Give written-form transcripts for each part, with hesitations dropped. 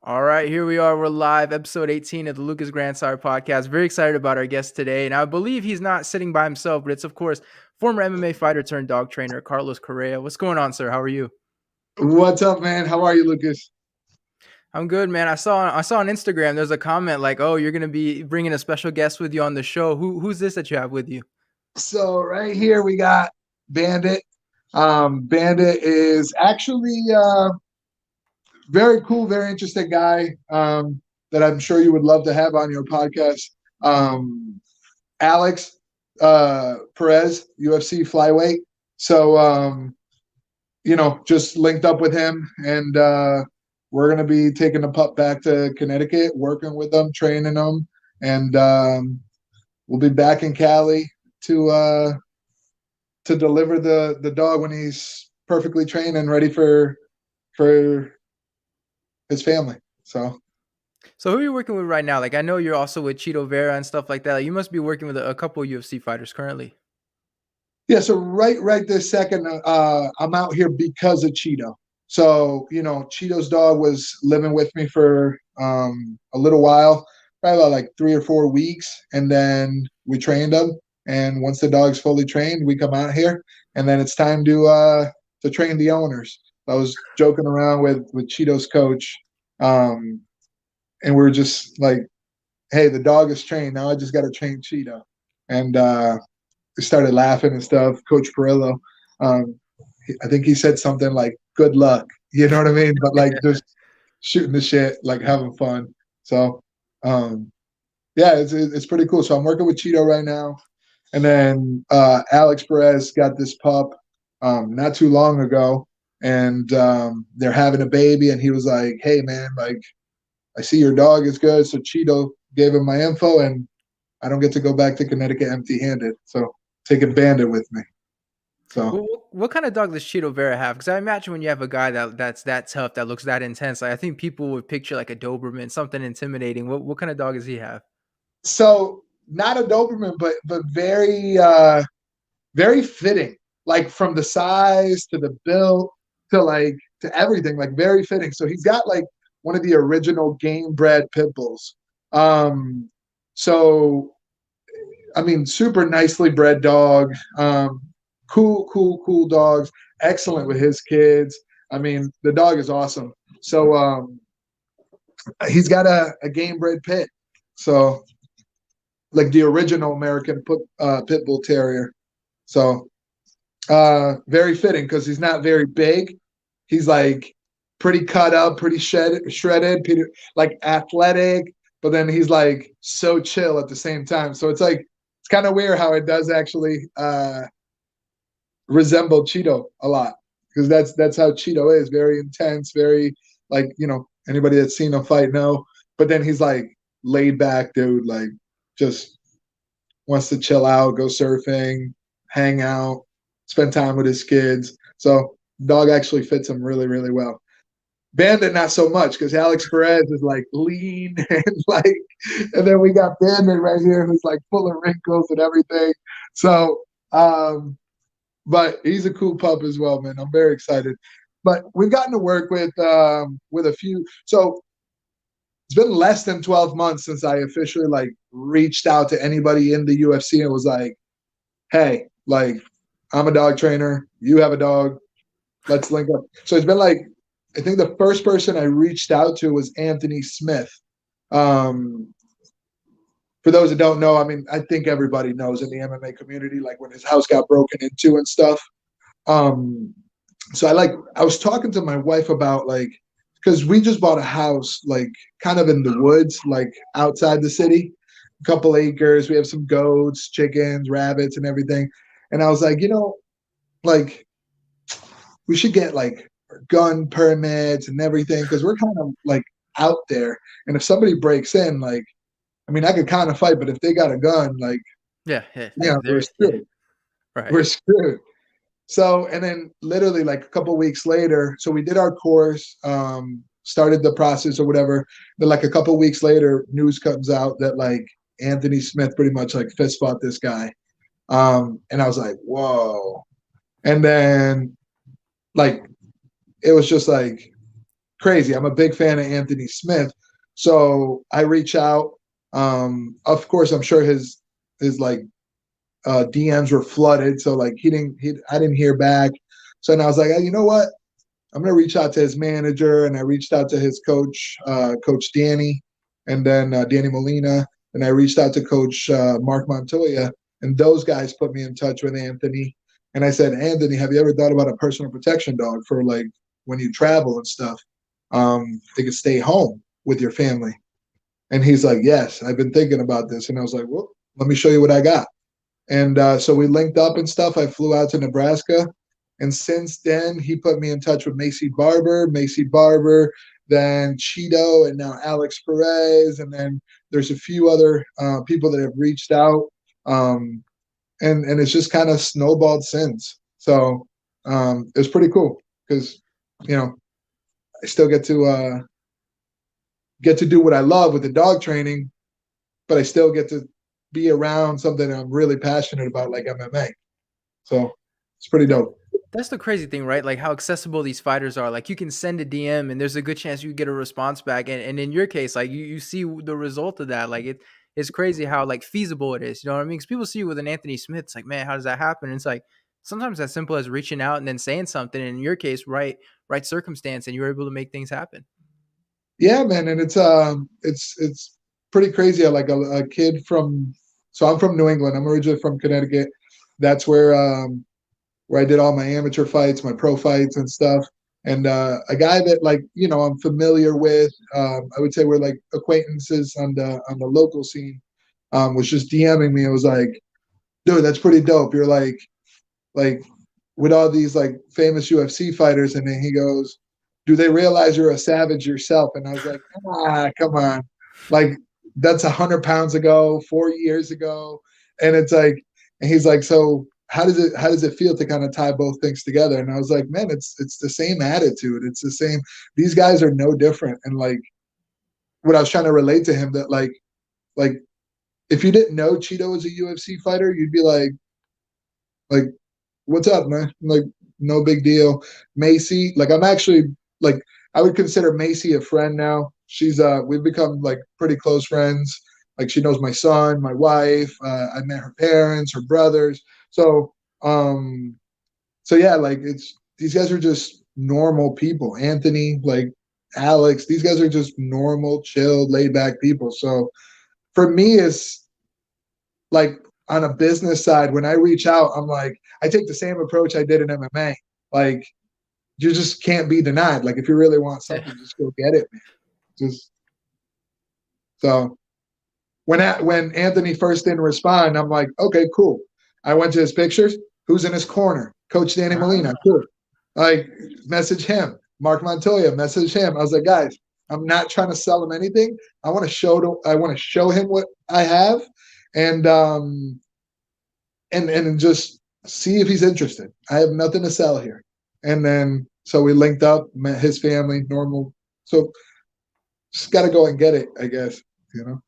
All right, here we are. We're live, episode 18 of the Lucas Grandsire podcast. Very excited about our guest today. And I believe he's not sitting by himself, but it's, of course, former MMA fighter turned dog trainer, Carlos Correia. What's going on, sir? How are you? What's up, man? How are you, Lucas? I'm good, man. I saw on Instagram there's a comment like, "Oh, you're gonna be bringing a special guest with you on the show. Who's this that you have with you?" So right here we got Bandit. Bandit is actually very cool, very interesting guy that I'm sure you would love to have on your podcast. Um, Alex Perez, UFC flyweight. So just linked up with him, and we're gonna be taking the pup back to Connecticut, working with them, training them, and we'll be back in Cali to deliver the dog when he's perfectly trained and ready for his family. So who are you working with right now? Like, I know you're also with Cheeto Vera and stuff like that. Like, you must be working with a couple UFC fighters currently. Yeah, so right this second, I'm out here because of Cheeto. So Cheeto's dog was living with me for a little while, probably about like 3 or 4 weeks, and then we trained him. And once the dog's fully trained, we come out here, and then it's time to train the owners. I was joking around with Cheeto's coach, um, and we are just like, "Hey, the dog is trained. Now I just got to train Cheeto." And started laughing and stuff. Coach Perillo, um, I think he said something like "Good luck," you know what I mean? But like just shooting the shit, like having fun. So yeah, it's pretty cool. So I'm working with Cheeto right now, and then Alex Perez got this pup not too long ago, and they're having a baby, and he was like, "Hey man, like I see your dog is good," so Cheeto gave him my info, and I don't get to go back to Connecticut empty-handed. So taking Bandit with me. So What kind of dog does Cheeto Vera have? Because I imagine when you have a guy that's that tough, that looks that intense, like, I think people would picture like a Doberman, something intimidating. What kind of dog does he have? so not a Doberman, but very very fitting. Like from the size to the build to everything, like very fitting. So he's got like one of the original game bred pit bulls. Um, so I mean, super nicely bred dog. Cool dogs. Excellent with his kids. I mean, the dog is awesome. So he's got a game bred pit. So like the original American pit bull terrier. So very fitting because he's not very big. He's like pretty cut up, pretty shredded, pretty, like athletic, but then he's like so chill at the same time. So it's kind of weird how it does actually resemble Cheeto a lot because that's how Cheeto is, very intense, very like anybody that's seen him fight know. But then he's like laid back dude, like just wants to chill out, go surfing, hang out, spend time with his kids. So dog actually fits him really, really well. Bandit not so much because Alex Perez is like lean and like, and then we got Bandit right here who's like full of wrinkles and everything. So, but he's a cool pup as well, man. I'm very excited. But we've gotten to work with a few. So it's been less than 12 months since I officially like reached out to anybody in the UFC and was like, hey, like I'm a dog trainer, you have a dog, let's link up. So it's been like, I think the first person I reached out to was Anthony Smith. Um, for those that don't know, I mean, I think everybody knows in the MMA community, like when his house got broken into and stuff. Um, so I was talking to my wife about like, because we just bought a house like kind of in the woods, like outside the city, a couple acres. We have some goats, chickens, rabbits, and everything. And I was like, like we should get like gun permits and everything because we're kind of like out there. And if somebody breaks in, like, I mean, I could kind of fight, but if they got a gun, like, Yeah, yeah, we're yeah, screwed. right. We're screwed. So, and then literally like a couple weeks later, so we did our course, started the process or whatever. Then like a couple weeks later, news comes out that like Anthony Smith pretty much like fist fought this guy. And I was like, whoa. And then like it was just like crazy. I'm a big fan of Anthony Smith. So I reach out. Of course, I'm sure his like DMs were flooded. So like I didn't hear back. So then I was like, hey, you know what? I'm gonna reach out to his manager, and I reached out to his coach, Coach Danny, and then Danny Molina, and I reached out to Coach Mark Montoya, and those guys put me in touch with Anthony. And I said, Anthony, have you ever thought about a personal protection dog for like when you travel and stuff? They could stay home with your family. And he's like, yes, I've been thinking about this. And I was like, well, let me show you what I got. And so we linked up and stuff. I flew out to Nebraska. And since then, he put me in touch with Macy Barber, then Cheeto, and now Alex Perez. And then there's a few other people that have reached out. And it's just kind of snowballed since. So it's pretty cool because, I still get to do what I love with the dog training, but I still get to be around something I'm really passionate about, like MMA. So it's pretty That dope. that's the crazy thing, right? Like how accessible these fighters are. Like you can send a DM and there's a good chance you get a response back. And in your case, like you see the result of that. Like it's crazy how like feasible it is. You know what I mean? Because people see you with an Anthony Smith, it's like, man, how does that happen? And it's like sometimes as simple as reaching out and then saying something. And in your case, right circumstance, and you're able to make things happen. Yeah, man, and it's pretty crazy. I like a kid from. So I'm from New England. I'm originally from Connecticut. That's where I did all my amateur fights, my pro fights and stuff. And a guy that like I'm familiar with, I would say we're like acquaintances on the local scene, was just DMing me. It was like, dude, that's pretty dope. You're like with all these like famous UFC fighters, and then he goes, do they realize you're a savage yourself? And I was like, come on, like that's 100 pounds ago, 4 years ago, and it's like, and he's like, so how does it feel to kind of tie both things together? And I was like, man, it's the same attitude. It's the same. These guys are no different. And like what I was trying to relate to him that like if you didn't know Cheeto was a UFC fighter, you'd be like what's up, man? Like no big deal. Macy, like I'm actually like I would consider Macy a friend now. She's we've become like pretty close friends. Like she knows my son, my wife. I met her parents, her brothers. So so yeah, like it's these guys are just normal people. Anthony, like Alex, these guys are just normal, chill, laid back people. So for me, it's like on a business side, when I reach out, I'm like, I take the same approach I did in MMA. Like you just can't be denied. Like if you really want Yeah. something, just go get it, man. Just so when Anthony first didn't respond, I'm like, okay, cool. I went to his pictures. Who's in his corner? Coach Danny Molina. Ah. Cool. Like message him. Mark Montoya. Message him. I was like, guys, I'm not trying to sell him anything. I want to show him what I have, and and just see if he's interested. I have nothing to sell here. And then so we linked up, met his family, normal. So just got to go and get it, I guess. You know.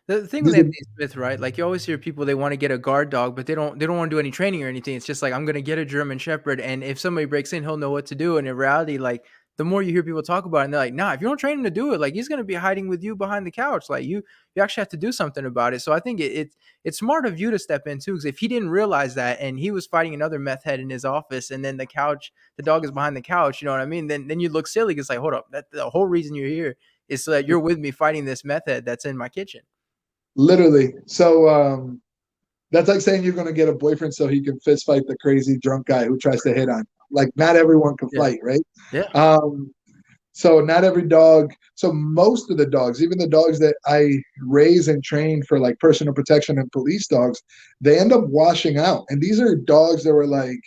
The thing with These are Anthony Smith, right? Like you always hear people they want to get a guard dog, but they don't want to do any training or anything. It's just like I'm gonna get a German Shepherd, and if somebody breaks in, he'll know what to do. And in reality, like the more you hear people talk about it, and they're like, nah, if you don't train him to do it, like he's gonna be hiding with you behind the couch. Like you actually have to do something about it. So I think it's smart of you to step in too, because if he didn't realize that and he was fighting another meth head in his office, and then the dog is behind the couch, you know what I mean? Then you look silly. It's like, hold up, that the whole reason you're here is so that you're with me fighting this meth head that's in my kitchen. literally. So that's like saying you're going to get a boyfriend so he can fist fight the crazy drunk guy who tries to hit on you. Like not everyone can Yeah. fight, right? Yeah. So not every dog. So most of the dogs, even the dogs that I raise and train for like personal protection and police dogs, they end up washing out. And these are dogs that were like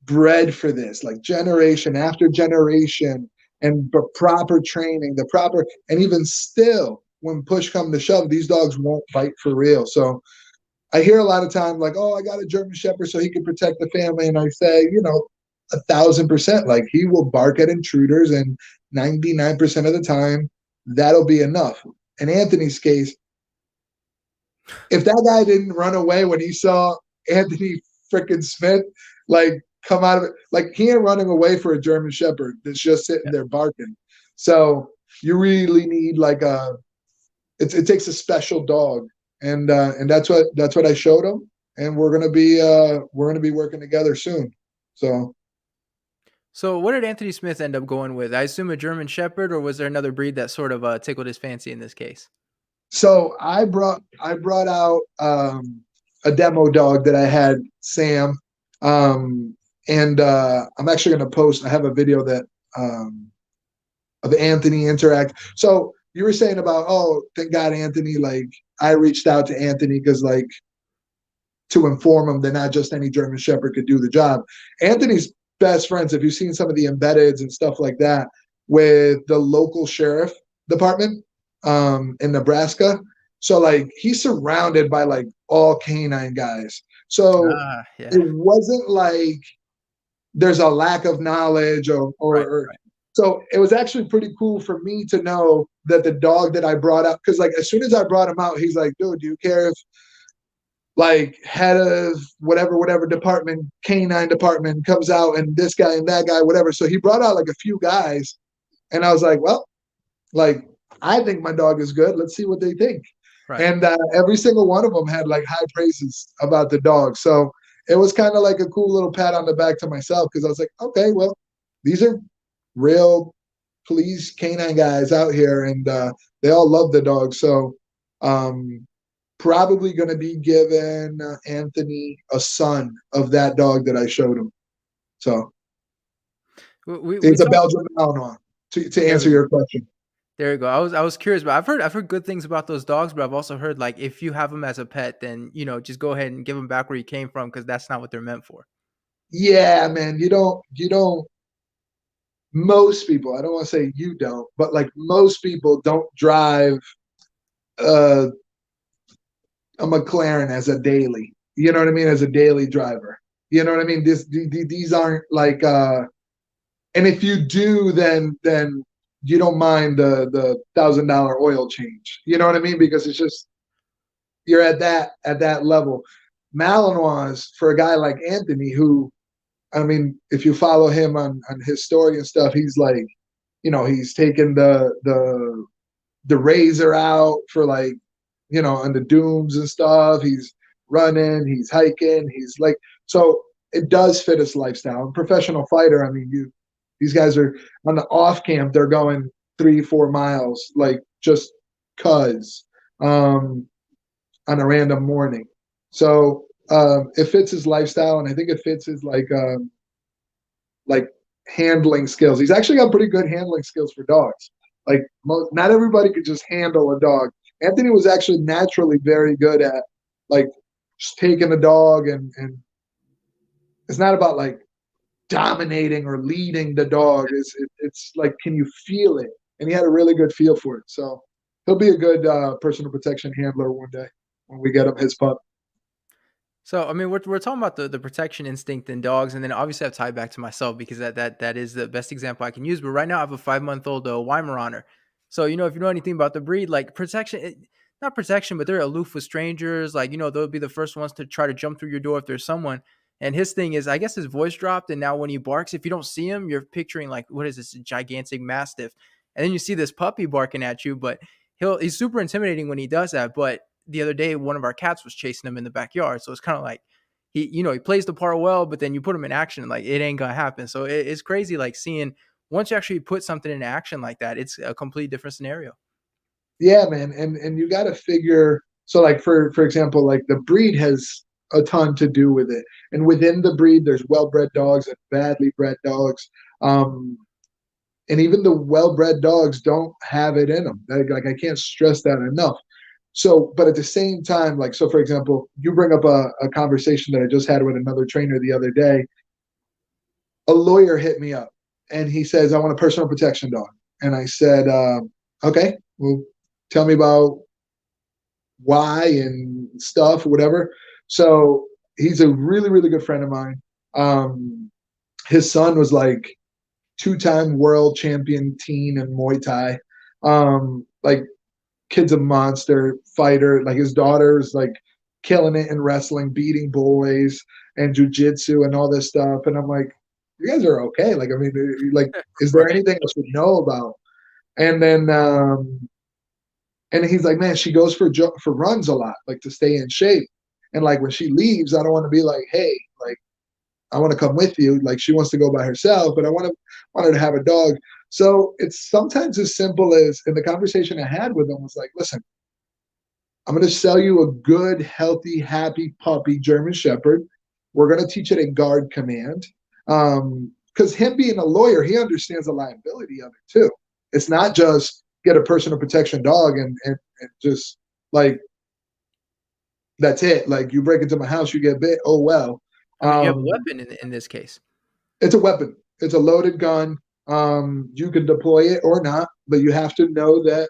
bred for this, like generation after generation, and the proper training, the proper, and even still, when push come to shove, these dogs won't fight for real. So I hear a lot of time like, oh, I got a German Shepherd so he can protect the family. And I say, 1,000%, like he will bark at intruders, and 99% of the time, that'll be enough. In Anthony's case, if that guy didn't run away when he saw Anthony freaking Smith, like come out of it. Like he ain't running away for a German Shepherd that's just sitting Yeah. there barking. So you really need like it takes a special dog, and that's what I showed him, and we're gonna be working together soon. So So what did Anthony Smith end up going with? I assume a German Shepherd, or was there another breed that sort of tickled his fancy in this case? so I brought out a demo dog that I had, Sam, and I'm actually gonna post. I have a video that of Anthony interact. So you were saying about, oh, thank God Anthony, like I reached out to Anthony because like to inform him that not just any German Shepherd could do the job. Anthony's best friends, if you've seen some of the embeddeds and stuff like that, with the local sheriff department in Nebraska. So like he's surrounded by like all canine guys. So Ah, it yeah. wasn't like there's a lack of knowledge Right, or right. so it was actually pretty cool for me to know that the dog that I brought up, because like as soon as I brought him out, he's like, dude, do you care if like head of whatever department, canine department comes out and this guy and that guy, whatever. So he brought out like a few guys, and I was like, well, like I think my dog is good. Let's see what they think. Right. And every single one of them had like high praises about the dog. So it was kind of like a cool little pat on the back to myself because I was like, okay, well, these are real police canine guys out here, and they all love the dog. So um, probably going to be giving Anthony a son of that dog that I showed him. So We it's a talked. Belgian Malinois. To There answer we go. your question. There you go. I was curious, but I've heard good things about those dogs, but I've also heard like if you have them as a pet, then just go ahead and give them back where you came from because that's not what they're meant for. Yeah, man, you don't. Most people, I don't want to say you don't, but like most people don't drive uh, a McLaren as a daily. You know what I mean? As a daily driver. You know what I mean? These aren't like and if you do, then you don't mind the $1,000 oil change. You know what I mean? Because it's just you're at that level. Malinois for a guy like Anthony, who I mean, if you follow him on his story and stuff, he's like, he's taken the razor out for like, on the dooms and stuff. He's running, he's hiking, he's like, so it does fit his lifestyle. And professional fighter, I mean, these guys are on the off camp, they're going 3-4 miles, like just cuz on a random morning. So it fits his lifestyle, and I think it fits his like handling skills. He's actually got pretty good handling skills for dogs. Like not everybody could just handle a dog. Anthony was actually naturally very good at like just taking a dog, and it's not about like dominating or leading the dog. It's like, can you feel it? And he had a really good feel for it. So he'll be a good personal protection handler one day when we get him his pup. So I mean, we're talking about the protection instinct in dogs, and then obviously I've tied back to myself because that is the best example I can use. But right now I have a 5-month-old Weimaraner. So if you know anything about the breed, like protection, not protection, but they're aloof with strangers. Like they'll be the first ones to try to jump through your door if there's someone. And his thing is, I guess his voice dropped, and now when he barks, if you don't see him, you're picturing like what is this, a gigantic mastiff, and then you see this puppy barking at you, but he's super intimidating when he does that. But the other day, one of our cats was chasing him in the backyard. So it's kind of like he plays the part well, but then you put him in action, like it ain't gonna happen. So it's crazy, like seeing once you actually put something in action like that, it's a completely different scenario. Yeah, man, and you got to figure. So, like for example, like the breed has a ton to do with it, and within the breed, there's well-bred dogs and badly bred dogs. Um, and even the well-bred dogs don't have it in them. Like I can't stress that enough. So, but at the same time, like so, for example, you bring up a conversation that I just had with another trainer the other day. A lawyer hit me up and he says, "I want a personal protection dog," and I said, "Okay, well, tell me about why and stuff, whatever." So he's a really, really good friend of mine. His son was like two-time world champion teen in Muay Thai. Like kid's a monster fighter. Like his daughter's like killing it in wrestling, beating boys. and jujitsu and all this stuff. And I'm like, you guys are okay. Like, I mean, like, is there Right. anything I should know about? And then, and he's like, man, she goes for runs a lot, like to stay in shape. And like when she leaves, I don't want to be like, hey, like I want to come with you. Like she wants to go by herself, but I want her to have a dog. So it's sometimes as simple as, in the conversation I had with him was like, listen, I'm going to sell you a good, healthy, happy puppy German Shepherd. We're going to teach it a guard command. Because him being a lawyer, he understands the liability of it too. It's not just get a personal protection dog and just like that's it. Like you break into my house, you get bit. Oh well. I mean, you have a Um, weapon in this case. it's a weapon. It's a loaded gun. You can deploy it or not, but you have to know that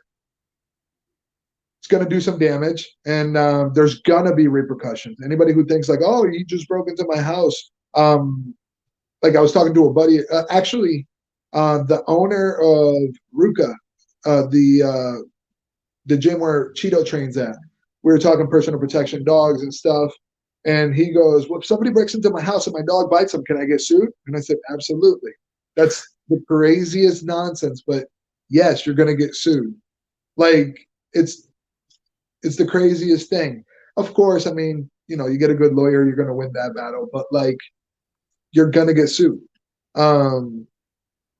it's going to do some damage, and there's going to be repercussions. Anybody who thinks like, oh, you just broke into my house, like I was talking to a buddy, actually, the owner of Ruka, the gym where Cheeto trains at. We were talking personal protection dogs and stuff, and he goes, "Well, if somebody breaks into my house and my dog bites them, can I get sued?" And I said, "Absolutely." That's the craziest nonsense, but yes, you're going to get sued. Like it's it's the craziest thing. Of course, I mean, you get a good lawyer, you're going to win that battle, but like you're going to get sued, um,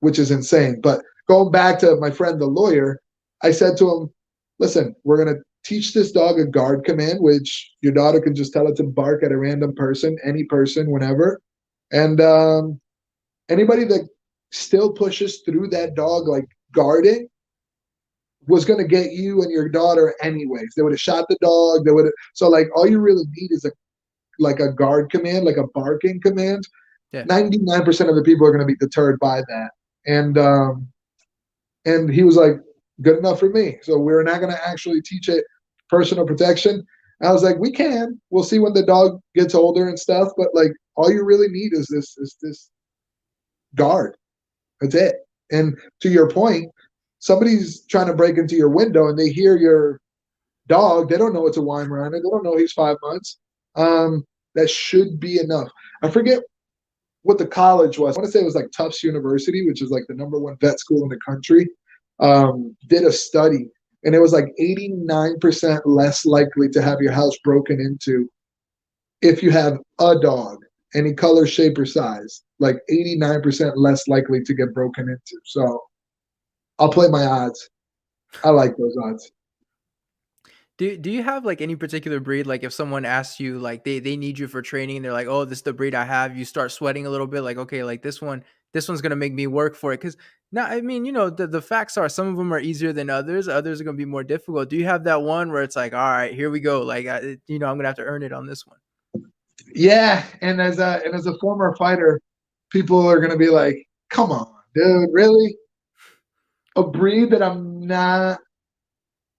which is insane. But going back to my friend, the lawyer, I said to him, listen, we're going to teach this dog a guard command, which your daughter can just tell it to bark at a random person, any person, whenever. And anybody that still pushes through that dog, like guarding, was going to get you and your daughter anyways. They would have shot the dog. They would have. So like, all you really need is a guard command, like a barking command. Yeah. 99% of the people are going to be deterred by that. And he was like, good enough for me. So we're not going to actually teach it personal protection. And I was like, we can. We'll see when the dog gets older and stuff. But like, all you really need is this guard. That's it. And to your point, somebody's trying to break into your window and they hear your dog. They don't know it's a Weimaraner. They don't know he's 5 months. That should be enough. I forget what the college was. I want to say it was like Tufts University, which is like the number one vet school in the country. Did a study, and it was like 89% less likely to have your house broken into if you have a dog, any color, shape, or size. Like 89% less likely to get broken into. So I'll play my odds. I like those odds. Do you have like any particular breed? Like if someone asks you like they need you for training and they're like, oh, this is the breed I have, you start sweating a little bit, like, okay, like this one's gonna make me work for it. Cause now I mean, the facts are some of them are easier than others, others are gonna be more difficult. Do you have that one where it's like, all right, here we go, like I'm gonna have to earn it on this one? Yeah, and as a former fighter, people are gonna be like, "Come on, dude, really?" A breed that I'm not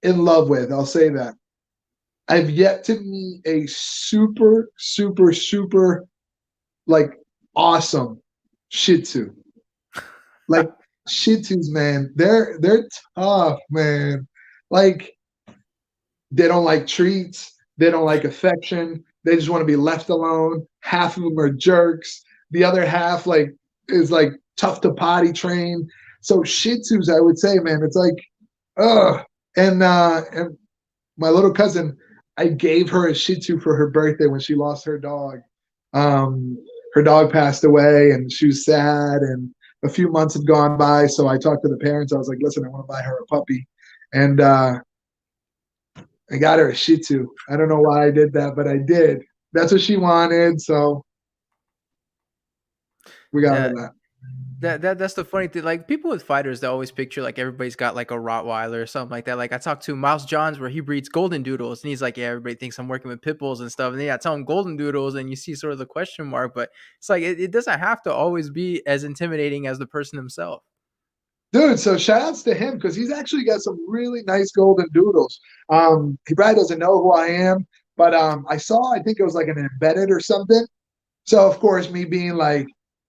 in love with. I'll say that. I've yet to meet a super, super, super like awesome Shih Tzu. Like Shih Tzus, man, they're tough, man. Like they don't like treats, they don't like affection. They just want to be left alone. Half of them are jerks. The other half like is like tough to potty train. So Shih Tzus, I would say, man, it's like, ugh. And my little cousin, I gave her a Shih Tzu for her birthday when she lost her dog. Um, her dog passed away, and she was sad. And a few months had gone by, so I talked to the parents. I was like, "Listen, I want to buy her a puppy," and I got her a Shih Tzu. I don't know why I did that, but I did. That's what she wanted, so we got her Yeah. that. That's the funny thing. Like people with fighters, they always picture like everybody's got like a Rottweiler or something like that. Like I talked to Mouse Johns where he breeds golden doodles, and he's like, "Yeah, everybody thinks I'm working with pit bulls and stuff." And then I tell him golden doodles, and you see sort of the question mark. But it's like it doesn't have to always be as intimidating as the person himself. Dude, so shout outs to him because he's actually got some really nice golden doodles. He probably doesn't know who I am, but I saw, I think it was like an embedded or something. So of course, me being like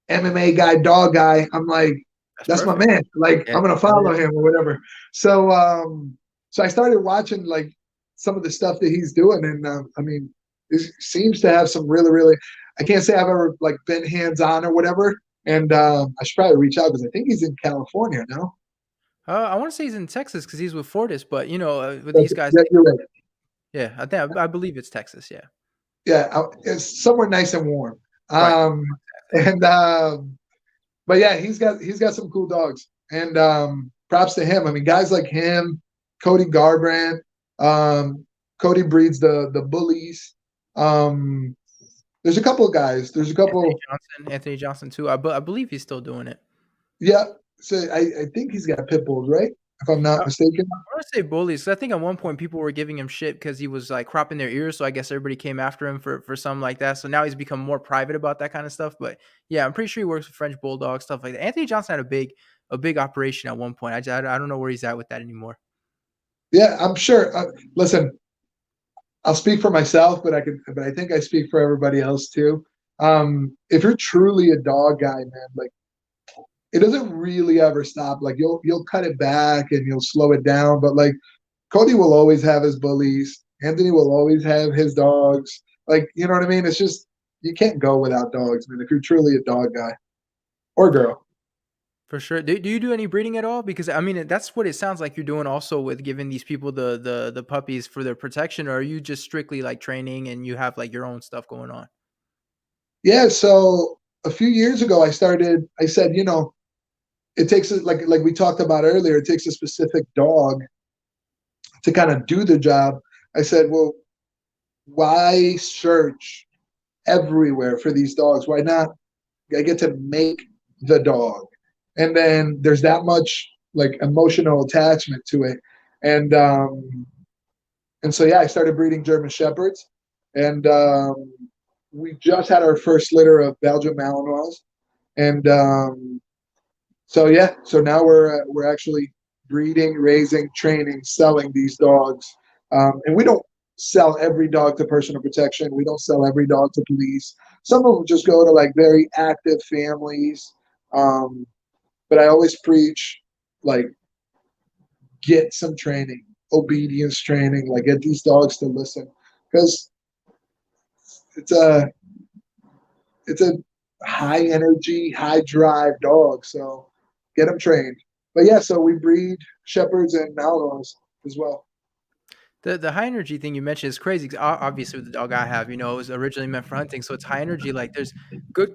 MMA guy, dog guy, I'm like, That's that's my perfect. man. Like Yeah, I'm gonna that follow is. him or whatever. So I started watching like some of the stuff that he's doing, and I mean, it seems to have some really, really. I can't say I've ever like been hands on or whatever. And I should probably reach out because I think he's in California now. I want to say he's in Texas because he's with Fortis, but with these guys, Yeah, you're right. yeah, I believe it's Texas. Yeah, Yeah, it's somewhere nice and warm. right. Um, and but yeah, he's got some cool dogs, and props to him. I mean, guys like him, Cody Garbrandt, Cody breeds the bullies. Um, there's a couple of guys. There's a couple. Anthony Johnson too. I believe he's still doing it. Yeah, so I think he's got pit bulls, right? If I'm I not mistaken. want to say bullies. 'Cause I think at one point people were giving him shit because he was like cropping their ears. So I guess everybody came after him for something like that. So now he's become more private about that kind of stuff. But yeah, I'm pretty sure he works with French bulldog stuff like that. Anthony Johnson had a big operation at one point. I don't know where he's at with that anymore. Yeah, I'm sure. Listen, I'll speak for myself, but I think I speak for everybody else too. If you're truly a dog guy, man, like it doesn't really ever stop. Like you'll cut it back and you'll slow it down, but like Cody will always have his bullies. Anthony will always have his dogs. Like, you know what I mean? It's just you can't go without dogs, man, if you're truly a dog guy or girl. For sure. Do you do any breeding at all? Because I mean, that's what it sounds like you're doing also with giving these people the puppies for their protection, or are you just strictly like training and you have like your own stuff going on? Yeah, so a few years ago I said, it takes like we talked about earlier, it takes a specific dog to kind of do the job. I said, well, why search everywhere for these dogs? Why not? I get to make the dog, and then there's that much like emotional attachment to it, and so yeah, I started breeding German Shepherds, and we just had our first litter of Belgian Malinois, and so yeah, so now we're actually breeding, raising, training, selling these dogs, and we don't sell every dog to personal protection. We don't sell every dog to police. Some of them just go to like very active families. Um, but I always preach like get some training, obedience training, like get these dogs to listen because it's a it's a high energy, high drive dog. So get them trained. But yeah, so we breed shepherds and Malinois as well. The high energy thing you mentioned is crazy. 'Cause obviously, with the dog I have, it was originally meant for hunting, so it's high energy. Like, there's good,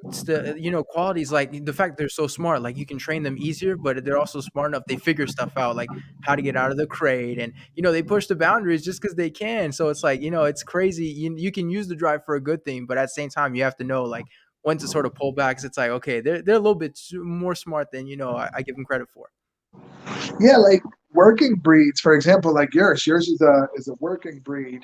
qualities. Like the fact they're so smart. Like, you can train them easier, but they're also smart enough. They figure stuff out, like how to get out of the crate, and they push the boundaries just because they can. So it's like it's crazy. You can use the drive for a good thing, but at the same time, you have to know like when to sort of pull back. 'Cause it's like okay, they're a little bit more smart than I give them credit for. Yeah, like working breeds, for example, like yours. Yours is a working breed.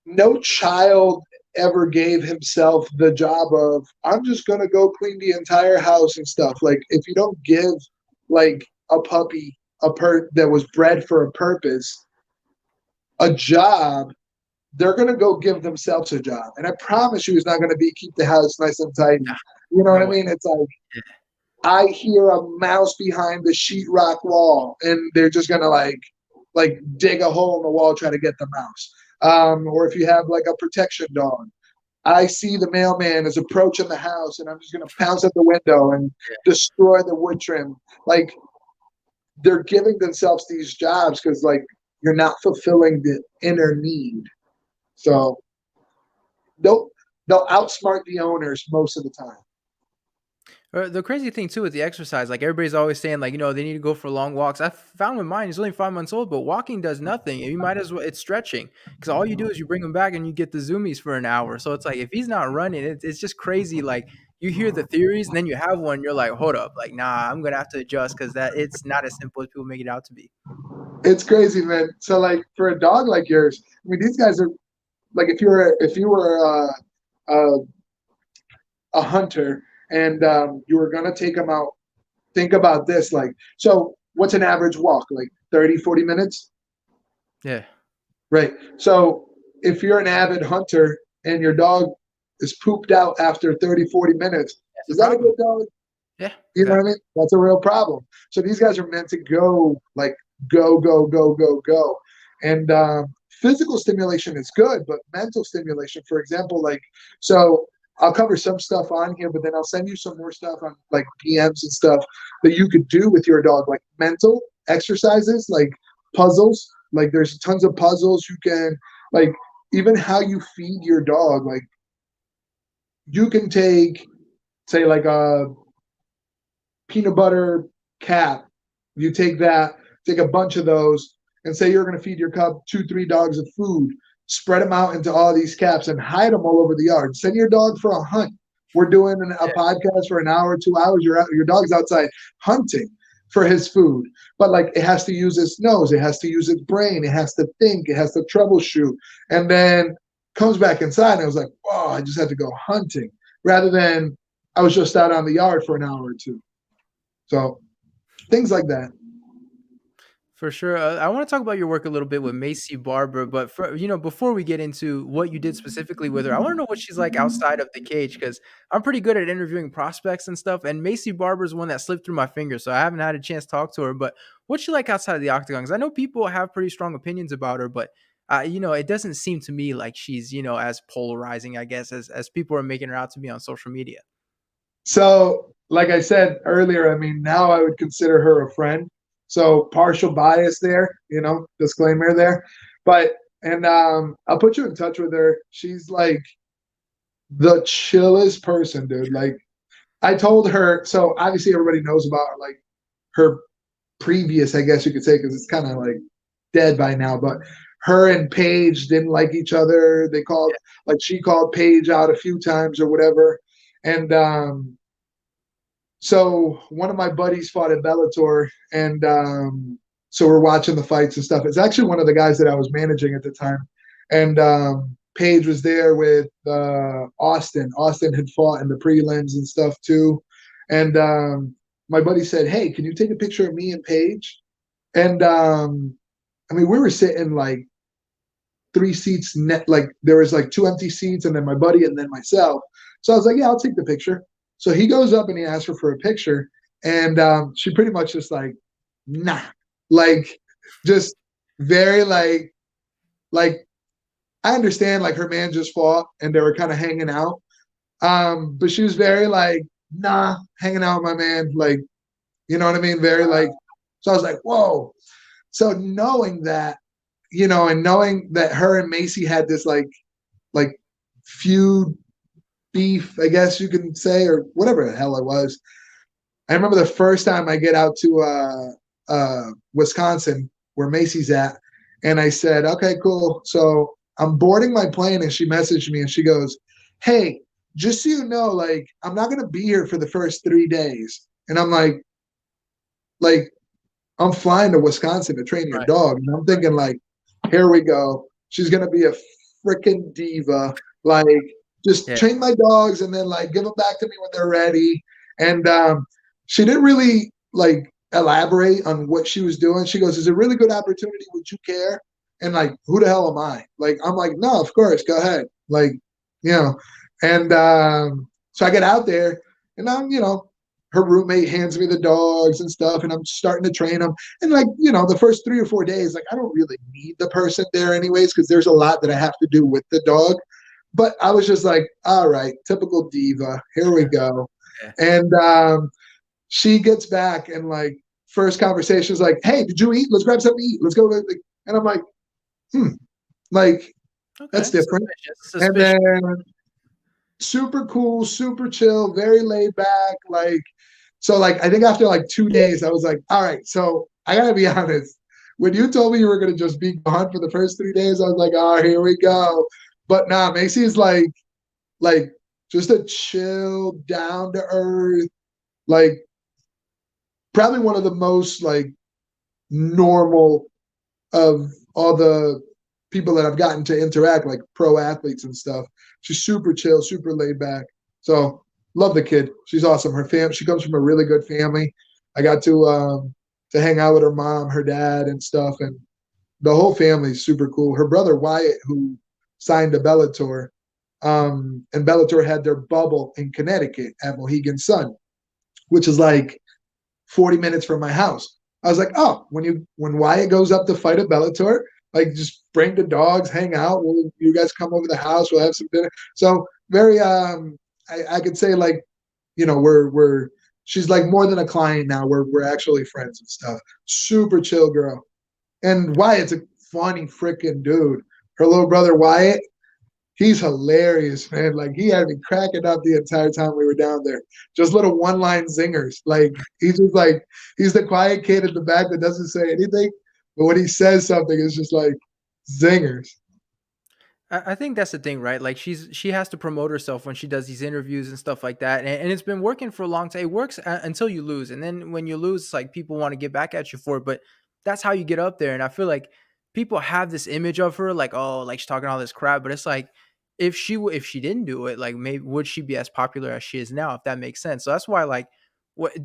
No child ever gave himself the job of I'm just gonna go clean the entire house and stuff. Like if you don't give like a puppy that was bred for a purpose a job, they're gonna go give themselves a job. And I promise you, it's not gonna be keep the house nice and tidy. You know what No I way. mean? It's like I hear a mouse behind the sheetrock wall, and they're just gonna like dig a hole in the wall try to get the mouse. Or if you have like a protection dog, I see the mailman is approaching the house, and I'm just gonna pounce at the window and destroy the wood trim. Like they're giving themselves these jobs because like you're not fulfilling the inner need. So they'll outsmart the owners most of the time. The crazy thing too with the exercise, like everybody's always saying, like they need to go for long walks. I found with mine, he's only 5 months old, but walking does nothing. You might as well. It's stretching because all you do is you bring him back and you get the zoomies for an hour. So it's like if he's not running, it's just crazy. Like you hear the theories and then you have one, you're like, hold up, like nah, I'm gonna have to adjust because that it's not as simple as people make it out to be. It's crazy, man. So like for a dog like yours, I mean, these guys are like if you were a hunter and you were gonna take them out, think about this. Like, so what's an average walk? Like 30, 40 minutes? Yeah, Right. So if you're an avid hunter and your dog is pooped out after 30, 40 minutes, that's the is that a problem. good dog? Yeah, You know what I exactly. mean? That's a real problem. So these guys are meant to go, like, go, go, go, go, go. And physical stimulation is good, but mental stimulation, for example, like, so I'll cover some stuff on here, but then I'll send you some more stuff on like PMs and stuff that you could do with your dog, like mental exercises, like puzzles. Like there's tons of puzzles you can, like, even how you feed your dog. Like you can take, say, like a peanut butter cap. You take that, take a bunch of those, and say you're going to feed your cub 2, 3 dogs of food. Spread them out into all these caps and hide them all over the yard. Send your dog for a hunt. We're doing a podcast for an hour, 2 hours. Your dog's outside hunting for his food, but like it has to use its nose, it has to use its brain, it has to think, it has to troubleshoot, and then comes back inside. And I was like, "Whoa! I just had to go hunting," rather than I was just out on the yard for an hour or two. So things like that. For sure. I want to talk about your work a little bit with Macy Barber, but before we get into what you did specifically with her, I want to know what she's like outside of the cage because I'm pretty good at interviewing prospects and stuff. And Macy Barber is one that slipped through my fingers, so I haven't had a chance to talk to her. But what's she like outside of the octagon? Because I know people have pretty strong opinions about her, but it doesn't seem to me like she's as polarizing, I guess, as people are making her out to be on social media. So, like I said earlier, I mean, now I would consider her a friend. So partial bias there, disclaimer there. But and I'll put you in touch with her. She's like the chillest person, dude. Like I told her, so obviously everybody knows about like her previous, I guess you could say, because it's kind of like dead by now. But her and Paige didn't like each other. They called, like, she called Paige out a few times or whatever. And so one of my buddies fought at Bellator, and so we're watching the fights and stuff. It's actually one of the guys that I was managing at the time, and Paige was there with Austin. Austin had fought in the prelims and stuff too, and my buddy said, "Hey, can you take a picture of me and Paige?" And I mean, we were sitting like 3 seats net, like there was like 2 empty seats, and then my buddy and then myself. So I was like, "Yeah, I'll take the picture." So he goes up and he asks her for a picture, and she pretty much just like, nah, like just very like I understand like her man just fought and they were kind of hanging out, but she was very like, nah, hanging out with my man, like, you know what I mean, very like. So I was like, whoa. So knowing that, and knowing that her and Macy had this like feud, beef, I guess you can say, or whatever the hell it was. I remember the first time I get out to Wisconsin, where Macy's at, and I said, "Okay, cool." So I'm boarding my plane, and she messaged me, and she goes, "Hey, just so you know, like I'm not gonna be here for the first 3 days." And I'm like I'm flying to Wisconsin to train your Right. dog, and I'm thinking like, here we go. She's gonna be a freaking diva, like just Yeah. train my dogs and then like give them back to me when they're ready. And she didn't really like elaborate on what she was doing. She goes, "It's a really good opportunity. Would you care?" And like, who the hell am I? Like, I'm like, no, of course, go ahead. Like, you know. And so I get out there, and I'm, her roommate hands me the dogs and stuff, and I'm starting to train them. And like, the first 3 or 4 days, like I don't really need the person there anyways, because there's a lot that I have to do with the dog. But I was just like, all right, typical diva. Here we go. Yeah. And she gets back and like first conversation is like, "Hey, did you eat? Let's grab something to eat. Let's go." And I'm like, like Okay. that's different. Suspicious. And then super cool, super chill, very laid back. Like, so like I think after like 2 days, I was like, all right, so I gotta be honest. When you told me you were gonna just be gone for the first 3 days, I was like, oh, here we go. But nah, Macy is like just a chill, down to earth, like probably one of the most like normal of all the people that I've gotten to interact, like pro athletes and stuff. She's super chill, super laid back. So love the kid. She's awesome. She comes from a really good family. I got to hang out with her mom, her dad, and stuff, and the whole family's super cool. Her brother Wyatt, who signed to Bellator, and Bellator had their bubble in Connecticut at Mohegan Sun, which is like 40 minutes from my house. I was like, oh, when Wyatt goes up to fight at Bellator, Like just bring the dogs, hang out. You guys come over the house. We'll have some dinner. So very, I could say like, we're she's like more than a client now. We're actually friends and stuff. Super chill girl. And Wyatt's a funny freaking dude. Her little brother Wyatt, he's hilarious, man. Like he had me cracking up the entire time we were down there. Just little one-line zingers. Like he's just like he's the quiet kid at the back that doesn't say anything, but when he says something, it's just like zingers. I think that's the thing, right? Like she has to promote herself when she does these interviews and stuff like that, and it's been working for a long time. It works until you lose, and then when you lose, it's like people want to get back at you for it. But that's how you get up there. And I feel like people have this image of her, like oh, like she's talking all this crap. But it's like if she didn't do it, like maybe would she be as popular as she is now? If that makes sense. So that's why like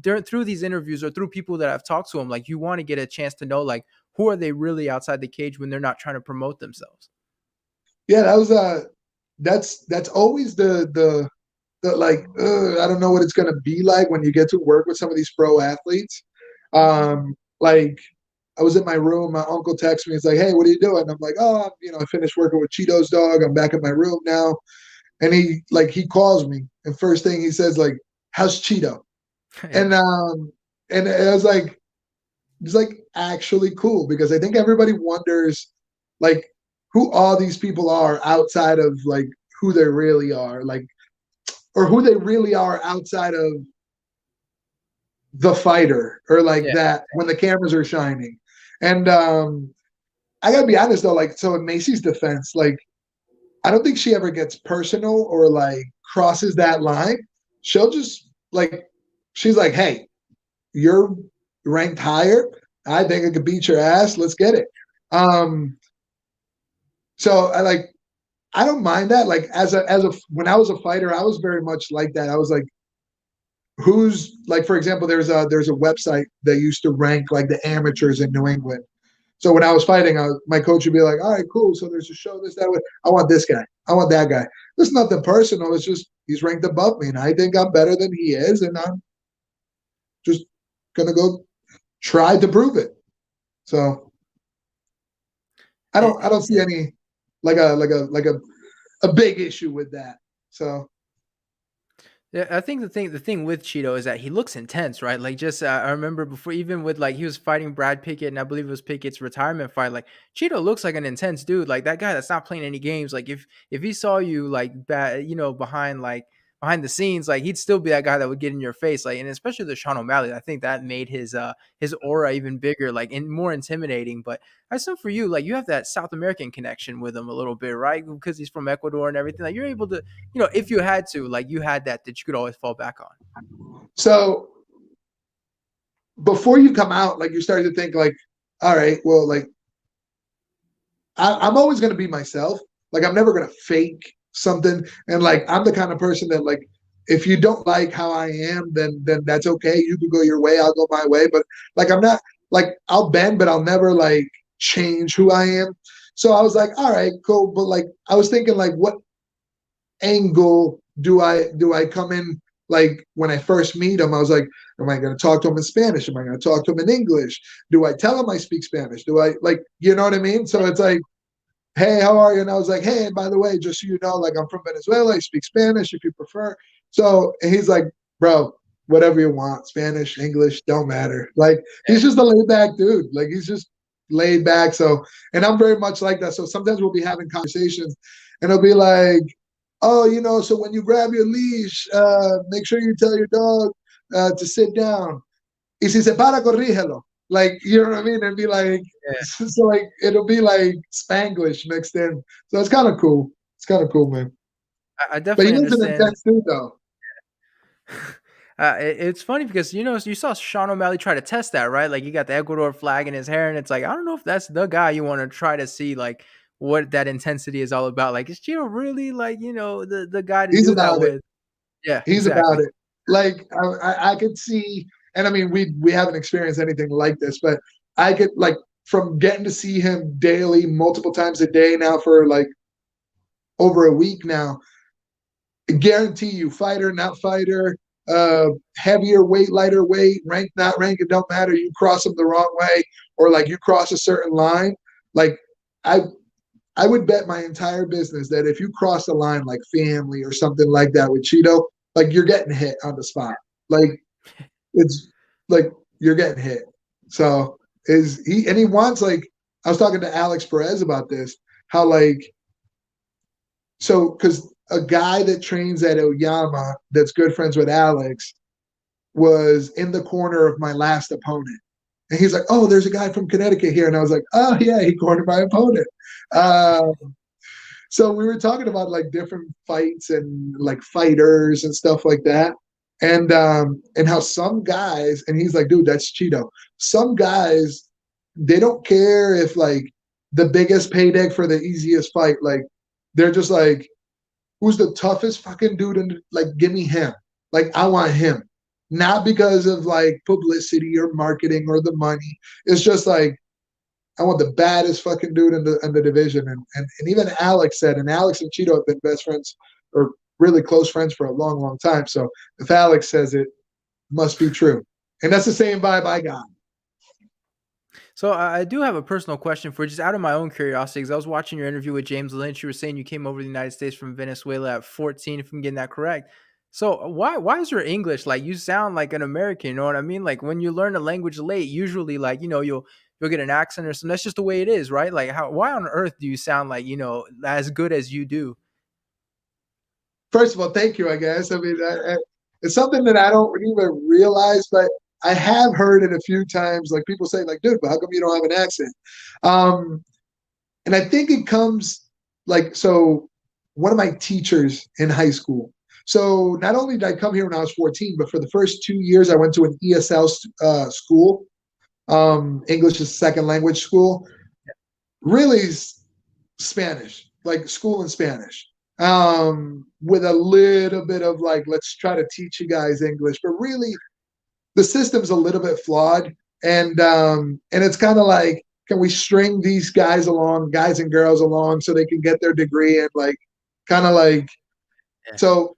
through these interviews or through people that I've talked to them, like you want to get a chance to know like who are they really outside the cage when they're not trying to promote themselves. Yeah, that was that's always the like I don't know what it's gonna be like when you get to work with some of these pro athletes. Like I was in my room, my uncle texts me, he's like, "Hey, what are you doing?" I'm like, "Oh, I finished working with Cheeto's dog. I'm back in my room now." And he calls me, and first thing he says like, "How's Cheeto?" Yeah. And I was like, it's like actually cool because I think everybody wonders like who all these people are outside of like who they really are, like or who they really are outside of the fighter or like Yeah. that when the cameras are shining. And I gotta be honest though, like so in Macy's defense, like I don't think she ever gets personal or like crosses that line. She'll just like she's like, hey, you're ranked higher. I think I could beat your ass. Let's get it. Um, so I don't mind that. Like as a when I was a fighter, I was very much like that. I was like, who's like for example, there's a website that used to rank like the amateurs in New England. So when I was fighting, my coach would be like, "All right, cool. So there's a show this that way. I want this guy. I want that guy." There's nothing personal. It's just he's ranked above me, and I think I'm better than he is, and I'm just gonna go try to prove it. So I don't see Yeah. any like a big issue with that. So Yeah, I think the thing with Cheeto is that he looks intense, right? Like just I remember before, even with like he was fighting Brad Pickett, and I believe it was Pickett's retirement fight. Like Cheeto looks like an intense dude, like that guy that's not playing any games. Like if he saw you like bad, behind the scenes, like he'd still be that guy that would get in your face. Like and especially the Sean O'Malley, I think that made his aura even bigger, like and more intimidating. But I assume for you, like you have that South American connection with him a little bit, right? Because he's from Ecuador and everything. Like you're able to if you had to, like you had that you could always fall back on. so before you come out, like you started to think like, all right, well, like I'm always gonna be myself. Like I'm never gonna fake something. And like I'm the kind of person that like if you don't like how I am, then that's okay. You can go your way, I'll go my way. But like I'm not like I'll bend, but I'll never like change who I am. So I was like, all right, cool. But like I was thinking like what angle do I come in like when I first meet him? I was like, am I going to talk to him in Spanish? Am I going to talk to him in English? Do I tell him I speak Spanish? Do I like you know what I mean? So it's like, hey, how are you? And I was like, hey, and by the way, just so you know, like I'm from Venezuela. I speak Spanish if you prefer. So he's like, bro, whatever you want, Spanish, English, don't matter. Like he's just a laid back dude. Like he's just laid back. So and I'm very much like that. So sometimes we'll be having conversations and it'll be like, oh, so when you grab your leash, make sure you tell your dog to sit down. Y si se para, corrígelo. Like, you know what I mean? And be like, Yeah, so like, it'll be like Spanglish mixed in. So it's kind of cool. It's kind of cool, man. I But he definitely is an understand. intense dude, though. It's funny because you saw Sean O'Malley try to test that, right? Like he got the Ecuador flag in his hair, and it's like I don't know if that's the guy you want to try to see like what that intensity is all about. Like is Gio really like the guy to He's do that about it. with? Yeah, He's about exactly. it. Like I could see, and I mean, we haven't experienced anything like this, but I could like from getting to see him daily, multiple times a day now for like over a week now. Guarantee you, fighter, not fighter, heavier weight, lighter weight, rank, not rank, it don't matter. You cross them the wrong way, or like you cross a certain line, like I I would bet my entire business that if you cross the line like family or something like that with Cheeto, like you're getting hit on the spot. Like it's like you're getting hit. So is he and he wants like I was talking to Alex Perez about this, how like so because a guy that trains at Oyama that's good friends with Alex was in the corner of my last opponent. And he's like, "Oh, there's a guy from Connecticut here," and I was like, "Oh yeah, he cornered my opponent." Uh, so we were talking about like different fights and like fighters and stuff like that, and how some guys, and he's like, "Dude, that's Cheeto." Some guys, they don't care if like the biggest payday for the easiest fight, like they're just like, "Who's the toughest fucking dude?" And like, give me him. Like, I want him, not because of like publicity or marketing or the money. It's just like I want the baddest fucking dude in the division. And even Alex said, and Alex and Cheeto have been best friends or really close friends for a long, long time. So if Alex says it, must be true. And that's the same vibe I got. So I do have a personal question for you, just out of my own curiosity, because I was watching your interview with James Lynch. You were saying you came over to the United States from Venezuela at 14, if I'm getting that correct. So why is your English like you sound like an American? You know what I mean? Like when you learn a language late, usually like you'll get an accent or something. That's just the way it is, right? Like how why on earth do you sound like as good as you do? First of all, thank you, I guess. I mean, it's something that I don't even realize, but I have heard it a few times. Like people say, like, dude, but how come you don't have an accent? Um, and I think it comes like so. One of my teachers in high school. So not only did I come here when I was 14, but for the first 2 years, I went to an ESL school, English as a second language school. Really Spanish, like school in Spanish, with a little bit of like, let's try to teach you guys English, but really the system's a little bit flawed, and it's kind of like, can we string these guys along, guys and girls along, so they can get their degree and like, kind of like, Yeah. so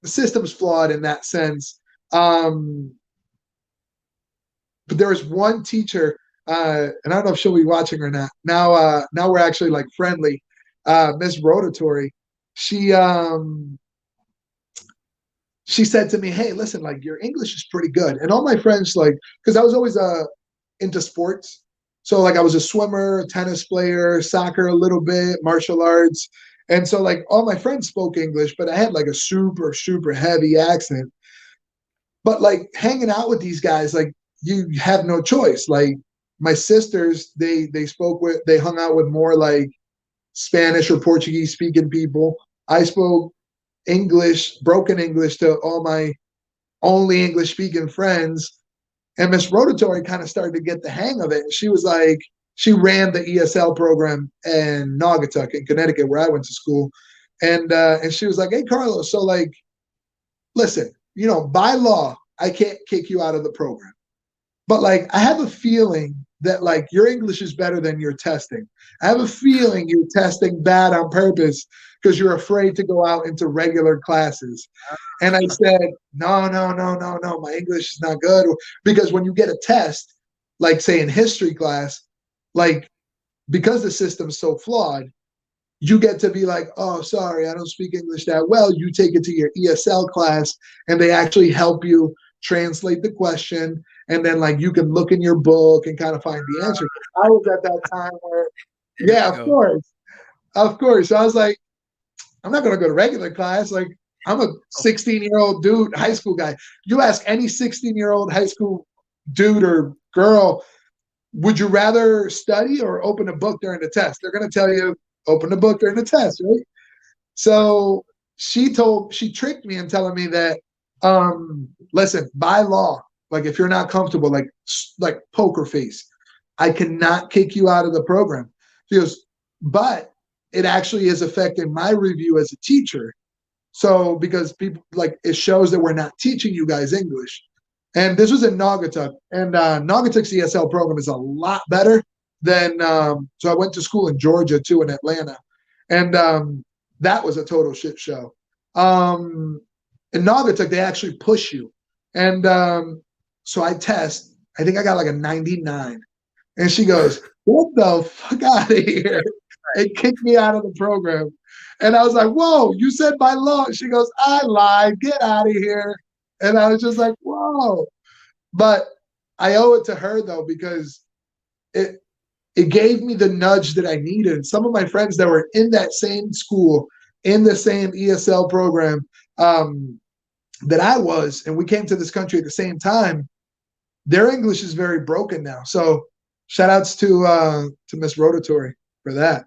the system's flawed in that sense. Um, but there was one teacher, and I don't know if she'll be watching or not. Now we're actually like friendly. Miss Rotatory, she um, she said to me, "Hey, listen, like your English is pretty good." And all my friends, like, because I was always into sports, so like I was a swimmer, a tennis player, soccer a little bit, martial arts, and so like all my friends spoke English, but I had like a super super heavy accent. But like hanging out with these guys, like you have no choice. Like my sisters, they hung out with more like Spanish or Portuguese speaking people. I spoke English, broken English to all my only English speaking friends. And Miss Rotatory kind of started to get the hang of it. She was like, she ran the ESL program in Naugatuck in Connecticut, where I went to school. And she was like, "Hey, Carlos, so like, listen, by law, I can't kick you out of the program. But like, I have a feeling that like your English is better than your testing. I have a feeling you're testing bad on purpose because you're afraid to go out into regular classes." And I said, "No, no, no, no, no. My English is not good." Because when you get a test, like say in history class, like because the system's so flawed, you get to be like, "Oh, sorry, I don't speak English that well." You take it to your ESL class and they actually help you translate the question. And then like you can look in your book and kind of find the answer. I was at that time where, There yeah, we of go. course. Of course. So I was like, I'm not going to go to regular class. Like I'm a 16-year-old dude, high school guy. You ask any 16-year-old high school dude or girl, would you rather study or open a book during the test? They're going to tell you open the book during the test, right? Of course. So she tricked me in telling me that, listen, by law, like if you're not comfortable, like poker face, I cannot kick you out of the program. She goes, but it actually is affecting my review as a teacher. So because people like it shows that we're not teaching you guys English. And this was in Naugatuck, and Naugatuck's ESL program is a lot better than. So I went to school in Georgia too, in Atlanta, and that was a total shit show. Um, in Naugatuck, they actually push you, and so I test. I think I got like a 99, and she goes, "What the fuck out of here?" and kicked me out of the program. And I was like, whoa, you said my law. She goes, I lied. Get out of here. And I was just like, whoa. But I owe it to her though, because it it gave me the nudge that I needed. And some of my friends that were in that same school, in the same ESL program that I was, and we came to this country at the same time, their English is very broken now. So shout outs to Miss Rotatory for that.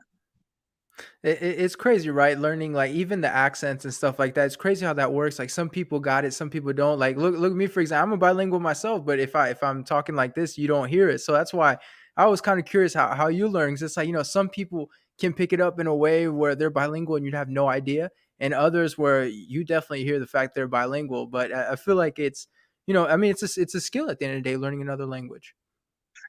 It's crazy, right? Learning like even the accents and stuff like that. It's crazy how that works. Like some people got it, some people don't. Like look at me for example. I'm a bilingual myself, but if I'm talking like this, you don't hear it. So that's why I was kind of curious how you learn. 'Cause it's like some people can pick it up in a way where they're bilingual and you'd have no idea, and others where you definitely hear the fact they're bilingual. But I feel like I mean, it's a skill at the end of the day, learning another language.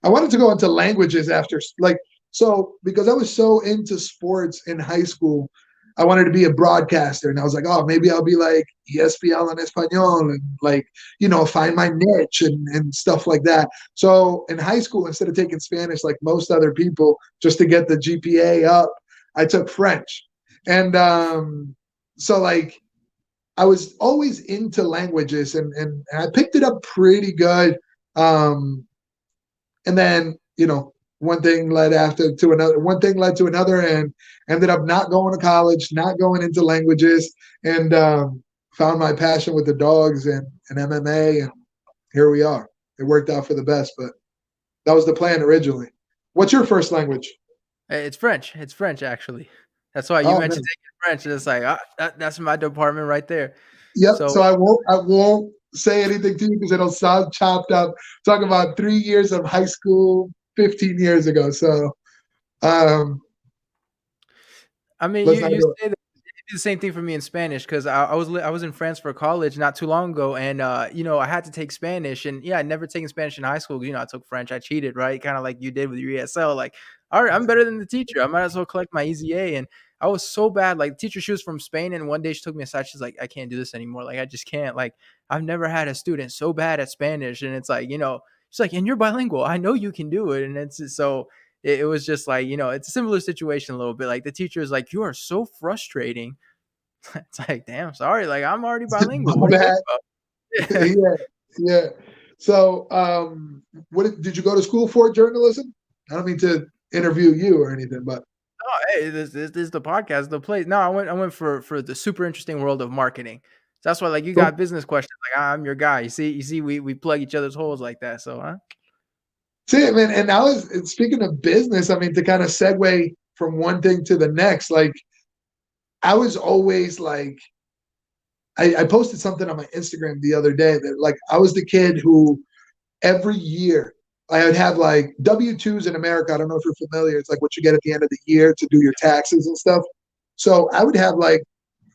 I wanted to go into languages after, like, so because I was so into sports in high school, I wanted to be a broadcaster. And I was like, oh, maybe I'll be like ESPN en Español and like, find my niche and stuff like that. So in high school, instead of taking Spanish like most other people, just to get the GPA up, I took French. And so, like, I was always into languages and I picked it up pretty good. Um, and then one thing led after to another, one thing led to another, and ended up not going to college, not going into languages, and found my passion with the dogs and MMA, and here we are. It worked out for the best, but that was the plan originally. What's your first language? It's French. It's French, actually. That's why you Oh mentioned man. taking French, and it's like that's my department right there. Yep. So So I won't say anything to you because it'll sound chopped up. Talking about 3 years of high school 15 years ago. So um I mean, let's you not you do it. say that you did the same thing for me in Spanish because I was in France for college not too long ago, and I had to take Spanish, and yeah, I'd never taken Spanish in high school. I took French. I cheated, right? Kind of like you did with your ESL. Like, all right, I'm better than the teacher. I might as well collect my easy A. And I was so bad. Like, the teacher, she was from Spain, and one day she took me aside. She's like, I can't do this anymore. Like, I just can't. Like, I've never had a student so bad at Spanish, and it's like, she's like, and you're bilingual. I know you can do it, and it's just so it was just like it's a similar situation a little bit. Like the teacher is like, you are so frustrating. It's like, damn, sorry, like I'm already bilingual. My What are you bad. talking about? Yeah, yeah. So what did you go to school for, journalism? I don't mean to interview you or anything, but Oh, hey, this is the podcast, the place. No, I went for the super interesting world of marketing. So that's why, like, you cool. got business questions, like I'm your guy. You see, we plug each other's holes like that. So, huh? See it, man. And now, speaking of business, I mean, to kind of segue from one thing to the next, like I was always like, I posted something on my Instagram the other day that like I was the kid who every year I would have like W-2s in America. I don't know if you're familiar. It's like what you get at the end of the year to do your taxes and stuff. So I would have like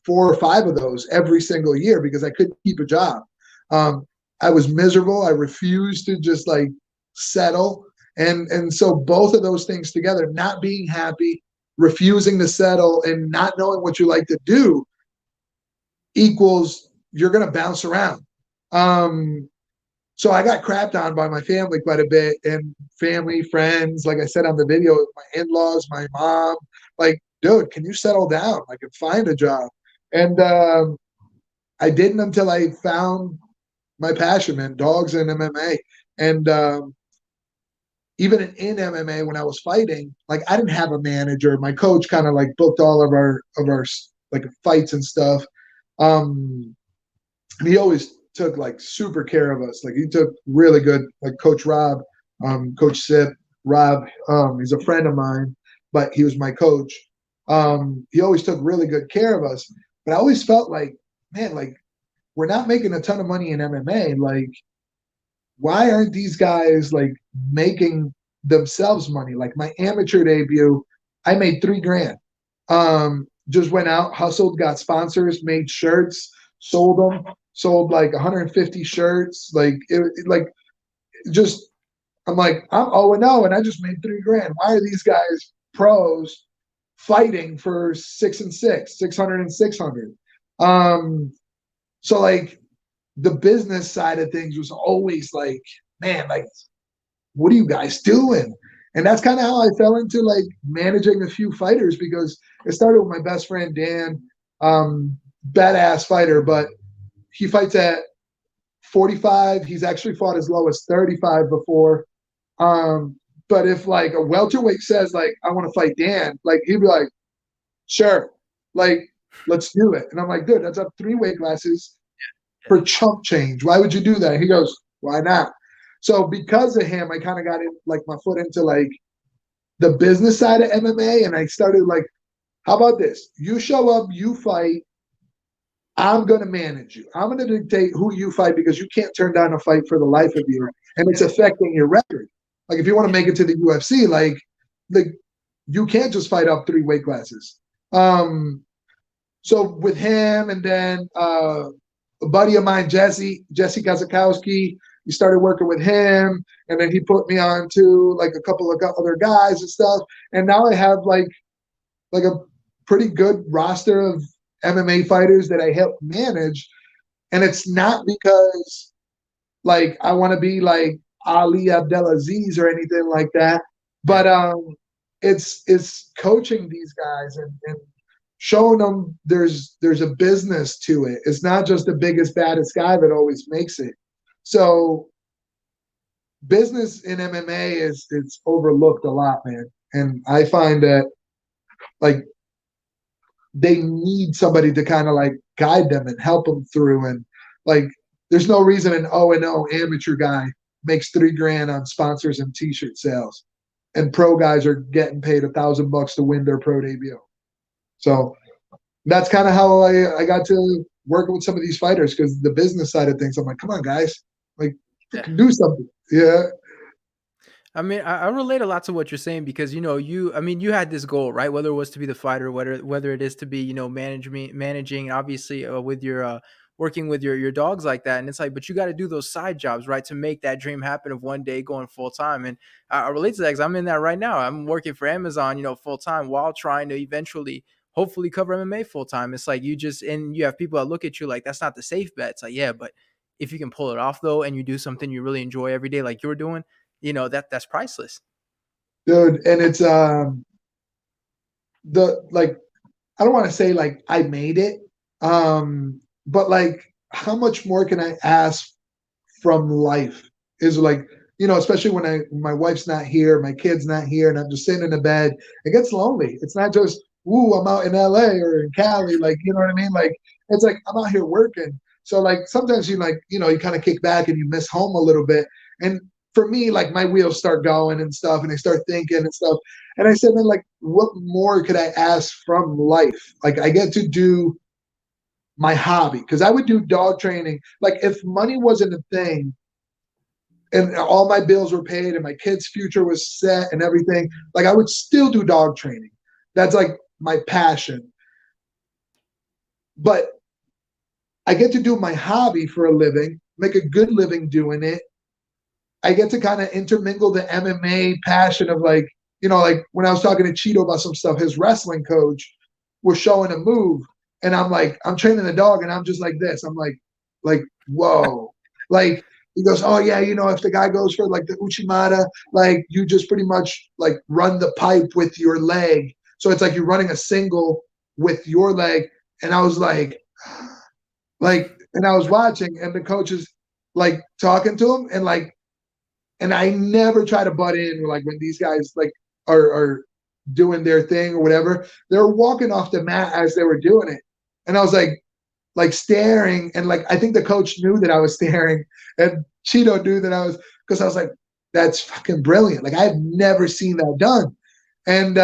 4 or 5 of those every single year because I couldn't keep a job. Um, I was miserable. I refused to just like settle. And so both of those things together, not being happy, refusing to settle, and not knowing what you like to do equals you're going to bounce around. Um, so I got crapped on by my family quite a bit, and family, friends, like I said on the video, my in-laws, my mom, like, dude, can you settle down? Like, and find a job. And I didn't until I found my passion, man, dogs and MMA. And even in MMA, when I was fighting, like I didn't have a manager. My coach kind of like booked all of our like fights and stuff. Um, he always took like super care of us. Like he took really good, like Coach Rob, Coach Sip, Rob. He's a friend of mine, but he was my coach. He always took really good care of us. But I always felt like, man, like we're not making a ton of money in MMA. Like, why aren't these guys like making themselves money? Like my amateur debut, I made 3 grand. Just went out, hustled, got sponsors, made shirts, sold them, sold like 150 shirts. Like like just I'm like I'm 0-0 and I just made 3 grand. Why are these guys pros fighting for 6 and 6, 600 and 600? So like the business side of things was always like, man, like what are you guys doing? And that's kind of how I fell into like managing a few fighters because it started with my best friend Dan, badass fighter, but he fights at 45. He's actually fought as low as 35 before. Um, but if like a welterweight says like I want to fight Dan, like he'd be like, sure, like let's do it. And I'm like, dude, that's up 3 weight classes for chump change. Why would you do that? He goes, why not? So because of him, I kind of got in like my foot into like the business side of MMA, and I started like, how about this? You show up, you fight. I'm going to manage you. I'm going to dictate who you fight because you can't turn down a fight for the life of you, and it's affecting your record. Like if you want to make it to the UFC, like you can't just fight up 3 weight classes. So with him, and then a buddy of mine, Jesse Kazakowski, he started working with him, and then he put me on to like a couple of other guys and stuff. And now I have like a pretty good roster of MMA fighters that I help manage. And it's not because like I want to be like Ali Abdelaziz or anything like that, but it's coaching these guys and showing them there's a business to it. It's not just the biggest baddest guy that always makes it. So business in MMA is it's overlooked a lot, man. And I find that like they need somebody to kind of like guide them and help them through. And like, there's no reason an O&O amateur guy makes $3,000 on sponsors and T-shirt sales, and pro guys are getting paid $1,000 to win their pro debut. So that's kind of how I got to working with some of these fighters, because the business side of things, I'm like, come on, guys, like do something. Yeah. I mean, I relate a lot to what you're saying because I mean, you had this goal, right? Whether it was to be the fighter, whether it is to be, managing, obviously, with your working with your dogs like that, and it's like, but you got to do those side jobs, right, to make that dream happen of one day going full time. And I relate to that because I'm in that right now. I'm working for Amazon, full time while trying to eventually, hopefully, cover MMA full time. It's like you have people that look at you like that's not the safe bet. It's like, yeah, but if you can pull it off though, and you do something you really enjoy every day, like you're doing that's priceless. Dude. And it's the like, I don't want to say like I made it, but like how much more can I ask from life? Is like, especially when my wife's not here, my kid's not here, and I'm just sitting in the bed, it gets lonely. It's not just, ooh, I'm out in LA or in Cali, like, you know what I mean? Like it's like I'm out here working. So like sometimes you like, you kind of kick back and you miss home a little bit. And for me, like my wheels start going and stuff, and I start thinking and stuff. And I said, man, like, what more could I ask from life? Like I get to do my hobby, because I would do dog training. Like if money wasn't a thing and all my bills were paid and my kid's future was set and everything, like I would still do dog training. That's like my passion. But I get to do my hobby for a living, make a good living doing it. I get to kind of intermingle the MMA passion of like, like when I was talking to Cheeto about some stuff, his wrestling coach was showing a move, and I'm like, I'm training the dog, and I'm just like this. I'm like, whoa. Like he goes, oh yeah, if the guy goes for like the Uchimata, like you just pretty much like run the pipe with your leg. So it's like you're running a single with your leg. And I was like, and I was watching, and the coach is like talking to him, and I never try to butt in like when these guys like are doing their thing or whatever. They're walking off the mat as they were doing it. And I was like staring, and like I think the coach knew that I was staring, and Cheeto knew that I was, because I was like, that's fucking brilliant. Like I've never seen that done. And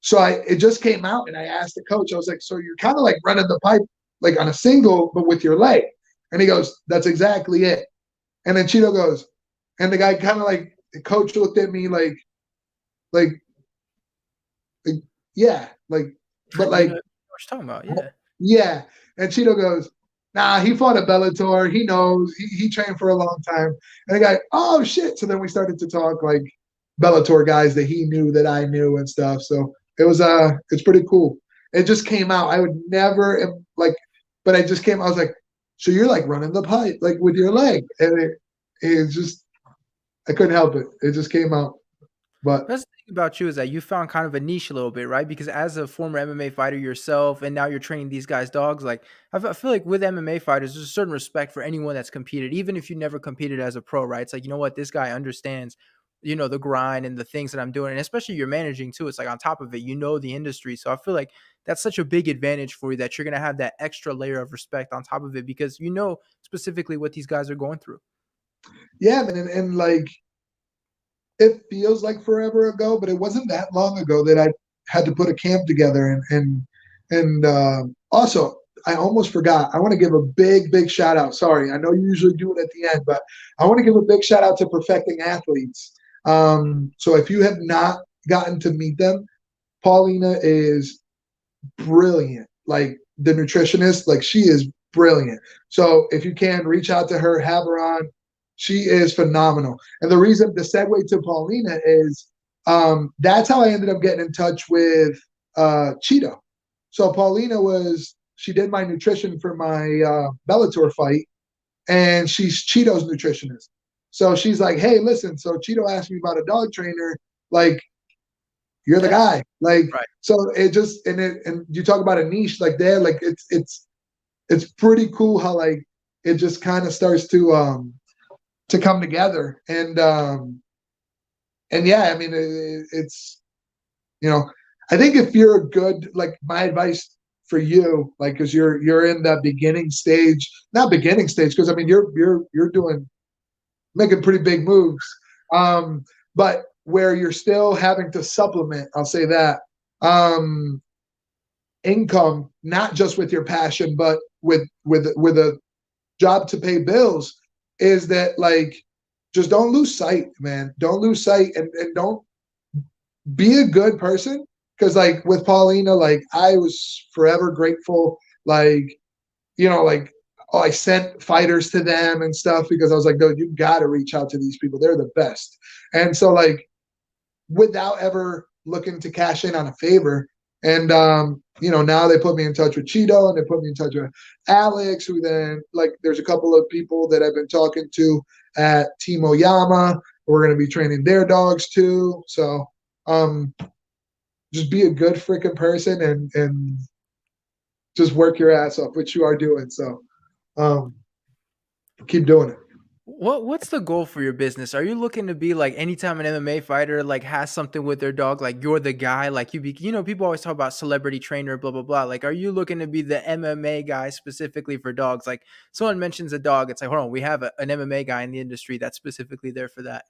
so it just came out, and I asked the coach, I was like, so you're kind of like running the pipe like on a single, but with your leg. And he goes, that's exactly it. And then Cheeto goes, and the guy kind of like, the coach looked at me like, yeah, like, but like, what you're talking about, yeah. Yeah. And Cheeto goes, nah, he fought at Bellator. He knows. He trained for a long time. And the guy, oh shit. So then we started to talk like Bellator guys that he knew that I knew and stuff. So it's pretty cool. It just came out. I would never like, but I just came. I was like, so you're like running the pipe like with your leg, and it's just I couldn't help it. It just came out. But That's the thing about you is that you found kind of a niche a little bit, right? Because as a former MMA fighter yourself, and now you're training these guys' dogs, like I feel like with MMA fighters, there's a certain respect for anyone that's competed, even if you never competed as a pro, right? It's like, you know what, this guy understands, the grind and the things that I'm doing, and especially you're managing too. It's like on top of it, the industry, so I feel like that's such a big advantage for you that you're gonna have that extra layer of respect on top of it because you know specifically what these guys are going through. yeah, man, and like it feels like forever ago, but it wasn't that long ago that I had to put a camp together. And also, I almost forgot. I want to give a big shout out. Sorry, I know you usually do it at the end, but I want to give a big shout out to Perfecting Athletes. So if you have not gotten to meet them, Paulina is brilliant. Like the nutritionist, like she is brilliant. So if you can reach out to her, have her on. She is phenomenal. And the segue to Paulina is that's how I ended up getting in touch with Cheeto. So Paulina she did my nutrition for my Bellator fight, and she's Cheeto's nutritionist. So she's like, hey, listen, so Cheeto asked me about a dog trainer. Like, you're the Yeah, guy. Like, right. so it just and you talk about a niche like there, like it's pretty cool how like it just kind of starts to come together. And yeah, I mean it's I think if you're a good, like my advice for you, like because you're in that beginning stage, not beginning stage, because I mean you're doing making pretty big moves, but where you're still having to supplement, I'll say that, income, not just with your passion, but with a job to pay bills, is that like just don't lose sight, man. Don't lose sight, and don't be a good person. Because like with Paulina, like I was forever grateful. Like like oh, I sent fighters to them and stuff because I was like, dude, you got to reach out to these people. They're the best. And so like without ever looking to cash in on a favor. And now they put me in touch with Cheeto, and they put me in touch with Alex, who then like there's a couple of people that I've been talking to at Team Oyama. We're gonna be training their dogs too. So just be a good freaking person and just work your ass off, which you are doing. So keep doing it. What's the goal for your business? Are you looking to be like anytime an MMA fighter like has something with their dog, like you're the guy, like people always talk about celebrity trainer, blah blah blah. Like, are you looking to be the MMA guy specifically for dogs? Like, someone mentions a dog, it's like, hold on, we have an MMA guy in the industry that's specifically there for that.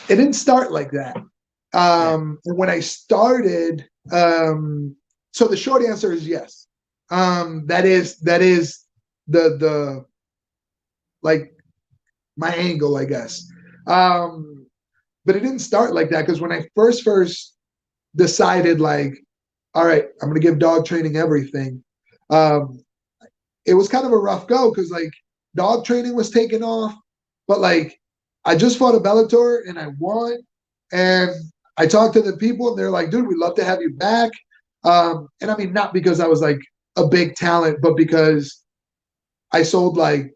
It didn't start like that. Yeah, And when I started, so the short answer is yes. That is the like my angle, I guess. But it didn't start like that because when I first decided, like, all right, I'm gonna give dog training everything. Um, it was kind of a rough go because like dog training was taking off, but like I just fought a Bellator and I won, and I talked to the people and they're like, dude, we'd love to have you back. And I mean, not because I was like a big talent, but because I sold like,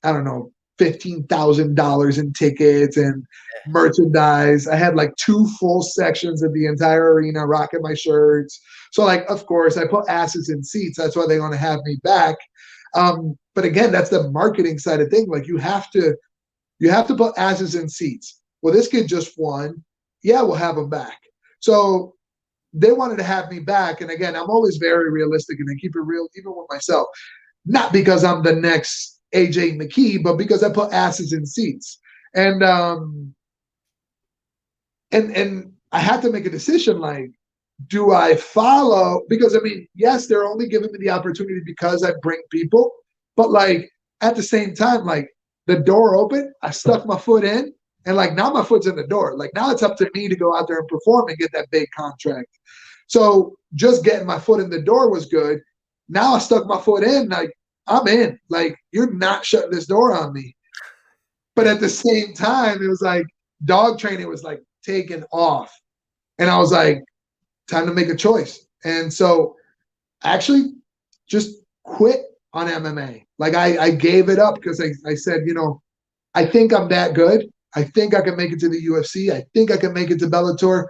I don't know, $15,000 in tickets and merchandise. I had like 2 full sections of the entire arena rocking my shirts. So like, of course, I put asses in seats. That's why they want to have me back. But again, that's the marketing side of thing. Like you have to put asses in seats. Well, this kid just won. Yeah, we'll have him back. So they wanted to have me back. And again, I'm always very realistic and I keep it real, even with myself. Not because I'm the next AJ McKee, but because I put asses in seats. And I had to make a decision like, do I follow? Because I mean, yes, they're only giving me the opportunity because I bring people, but like at the same time, like the door opened, I stuck my foot in, and like now my foot's in the door. Like now it's up to me to go out there and perform and get that big contract. So just getting my foot in the door was good. Now I stuck my foot in, like I'm in. Like you're not shutting this door on me. But yeah. at the same time, it was like dog training was like taking off. And I was like, time to make a choice. And so I actually just quit on MMA. Like I gave it up because I said, I think I'm that good. I think I can make it to the UFC. I think I can make it to Bellator.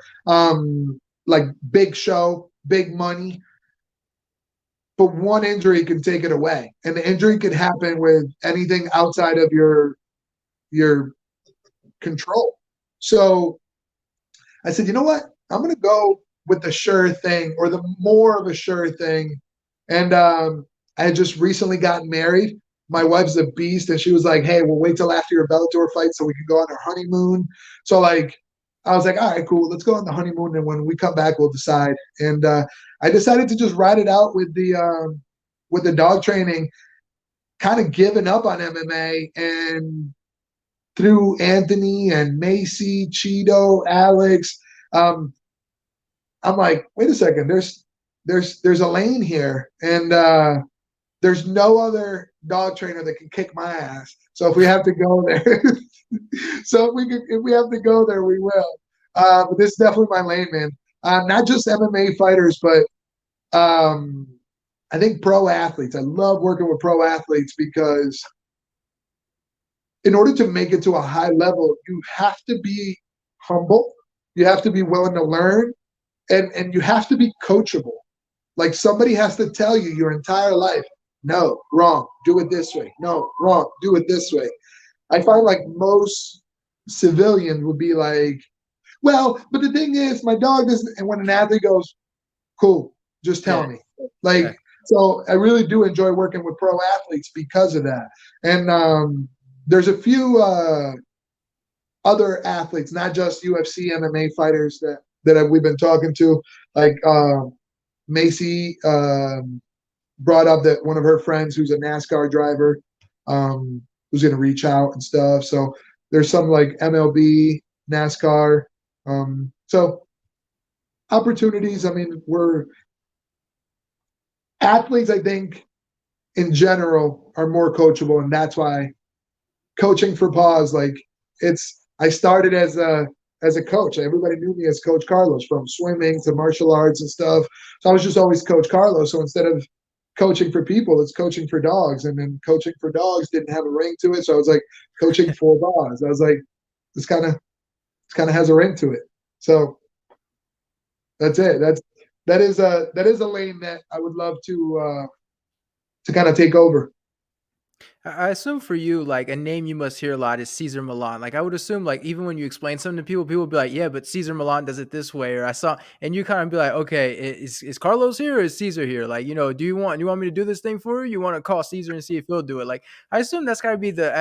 Like big show, big money. But one injury can take it away, and the injury could happen with anything outside of your control. So I said, you know what? I'm going to go with the sure thing, or the more of a sure thing. And I had just recently gotten married. My wife's a beast, and she was like, "Hey, we'll wait till after your Bellator fight so we can go on our honeymoon." So like, I was like, "All right, cool. Let's go on the honeymoon, and when we come back, we'll decide." And I decided to just ride it out with the dog training, kind of giving up on MMA, and through Anthony and Macy, Cheeto, Alex, um, I'm like, wait a second, there's a lane here, and there's no other dog trainer that can kick my ass. So if we have to go there, if we have to go there, we will. But this is definitely my lane, man. Not just MMA fighters, but I think pro athletes. I love working with pro athletes because in order to make it to a high level, you have to be humble. You have to be willing to learn, and you have to be coachable. Like somebody has to tell you your entire life, no, wrong, do it this way. No, wrong, do it this way. I find like most civilians would be like, well, but the thing is, my dog doesn't. And when an athlete goes, cool, just Yeah, tell me. Like, exactly. so I really do enjoy working with pro athletes because of that. And there's a few other athletes, not just UFC MMA fighters that we've been talking to, like Macy brought up that one of her friends who's a NASCAR driver who's going to reach out and stuff. So there's some like MLB, NASCAR. So opportunities. I mean, we're athletes, I think, in general, are more coachable, and that's why coaching for Paws, like I started as a coach. Everybody knew me as Coach Carlos, from swimming to martial arts and stuff. So I was just always Coach Carlos. So instead of coaching for people, it's coaching for dogs. And then coaching for dogs didn't have a ring to it. So I was like coaching for Paws. I was like, this kind of has a ring to it. So that's it. That is a lane that I would love to kind of take over. I assume for you, like a name you must hear a lot is Caesar Milan. Like I would assume, like even when you explain something to people, people would be like, "Yeah, but Caesar Milan does it this way," or "I saw," and you kind of be like, "Okay, is Carlos here or is Caesar here? Like, do you want me to do this thing for you? You want to call Caesar and see if he'll do it?" Like I assume that's got to be the,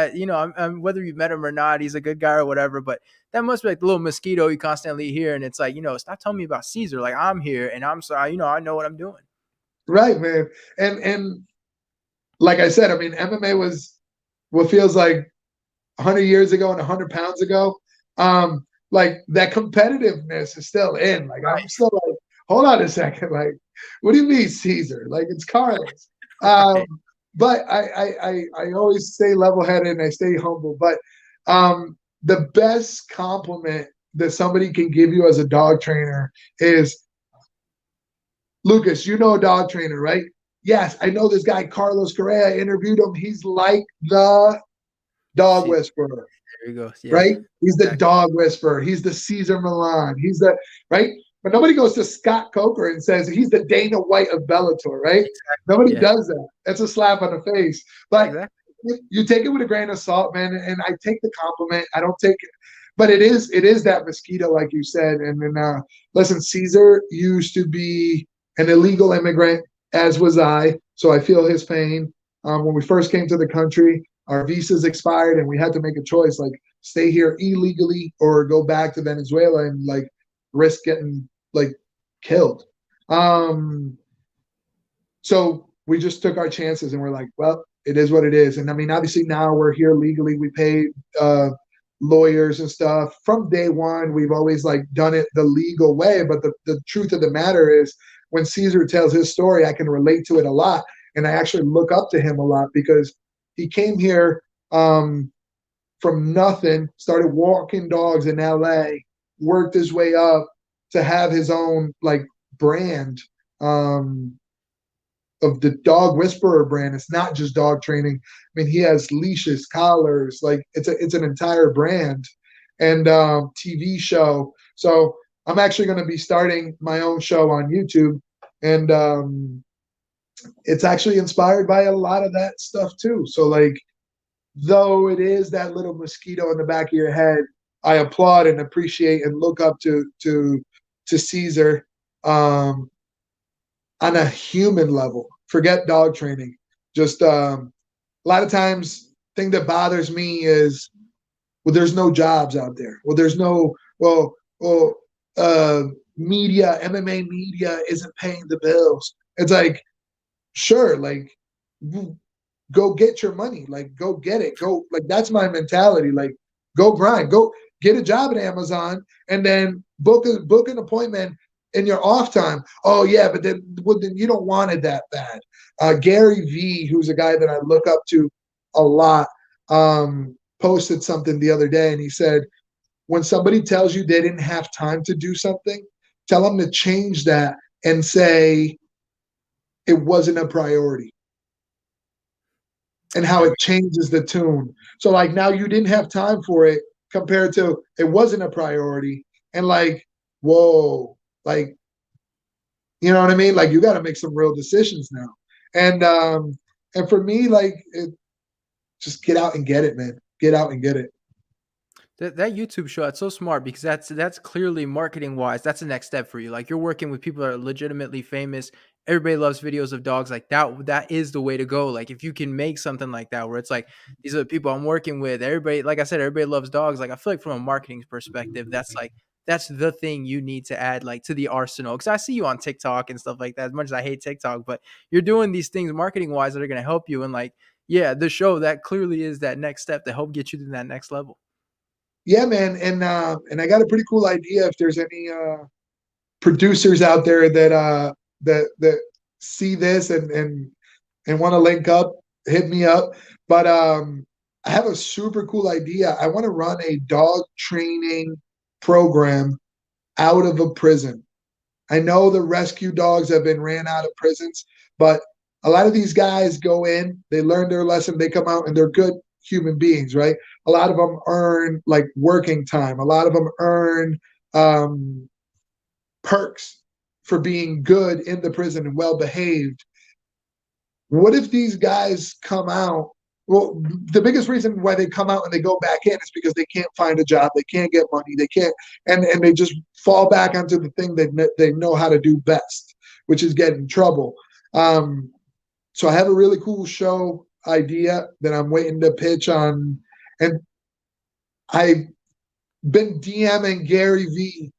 I'm, whether you've met him or not, he's a good guy or whatever. But that must be like the little mosquito you constantly hear, and it's like, stop telling me about Caesar. Like I'm here and I'm sorry, I know what I'm doing. Right, man. And like I said, I mean, MMA was what feels like 100 years ago and 100 pounds ago. Like that competitiveness is still in. Like I'm still like, hold on a second. Like, what do you mean, Caesar? Like it's Carlos. Um, Right. but I always stay level headed and I stay humble. But the best compliment that somebody can give you as a dog trainer is, Lucas, you know a dog trainer, right? Yes, I know this guy, Carlos Correia. I interviewed him. He's like the dog See, whisperer, there you go. Yeah, right? He's the exactly. dog whisperer. He's the Caesar Milan. He's the, right? But nobody goes to Scott Coker and says he's the Dana White of Bellator, right? Exactly. Nobody Yeah, does that. That's a slap on the face. But exactly. you take it with a grain of salt, man. And I take the compliment. I don't take it, but it is that mosquito, like you said. And then listen, Caesar used to be an illegal immigrant, as was I. So I feel his pain. When we first came to the country, our visas expired, and we had to make a choice, like stay here illegally or go back to Venezuela and like risk getting like killed. Um, so we just took our chances and we're like, well, it is what it is. And I mean, obviously now we're here legally. We pay uh, lawyers and stuff. From day one, we've always like done it the legal way. But the truth of the matter is, when Caesar tells his story, I can relate to it a lot. And I actually look up to him a lot because he came here from nothing, started walking dogs in LA, worked his way up to have his own like brand. Of the dog whisperer brand. It's not just dog training. I mean, he has leashes, collars, like it's an entire brand. and TV show. So I'm actually going to be starting my own show on YouTube, and it's actually inspired by a lot of that stuff too. So like, though it is that little mosquito in the back of your head, I applaud and appreciate and look up to Caesar, um, on a human level. Forget dog training. Just a lot of times, thing that bothers me is, well, there's no jobs out there. Well, there's no well, uh, media, MMA media isn't paying the bills. It's like, sure, like, go get your money, like, go get it, go, like, that's my mentality, like, go grind, go get a job at Amazon, and then book an appointment in your off time. Oh yeah, but then, well, then you don't want it that bad. Gary V, who's a guy that I look up to a lot, posted something the other day, and he said, when somebody tells you they didn't have time to do something, tell them to change that and say it wasn't a priority, and how Very it changes the tune. So like, now you didn't have time for it compared to it wasn't a priority, and like, whoa, like, you know what I mean? Like, you got to make some real decisions now. And for me, like, just get out and get it, man. Get out and get it. That YouTube show, it's so smart because that's clearly marketing wise, that's the next step for you. Like you're working with people that are legitimately famous. Everybody loves videos of dogs. Like that is the way to go. Like if you can make something like that where it's like these are the people I'm working with. Everybody, like I said, everybody loves dogs. Like I feel like from a marketing perspective, that's the thing you need to add like to the arsenal. Because I see you on TikTok and stuff like that. As much as I hate TikTok, but you're doing these things marketing wise that are going to help you. And like, yeah, the show that clearly is that next step to help get you to that next level. Yeah, man. And I got a pretty cool idea. If there's any producers out there that that see this and want to link up, hit me up. But I have a super cool idea. I want to run a dog training program out of a prison. I know the rescue dogs have been ran out of prisons, but a lot of these guys go in, they learn their lesson, they come out and they're good human beings, right? A lot of them earn like working time. A lot of them earn um, perks for being good in the prison and well behaved. What if these guys come out? Well, the biggest reason why they come out and they go back in is because they can't find a job, they can't get money, they can't, and they just fall back onto the thing that they know how to do best, which is get in trouble. So I have a really cool show idea that I'm waiting to pitch on, and I've been DMing Gary V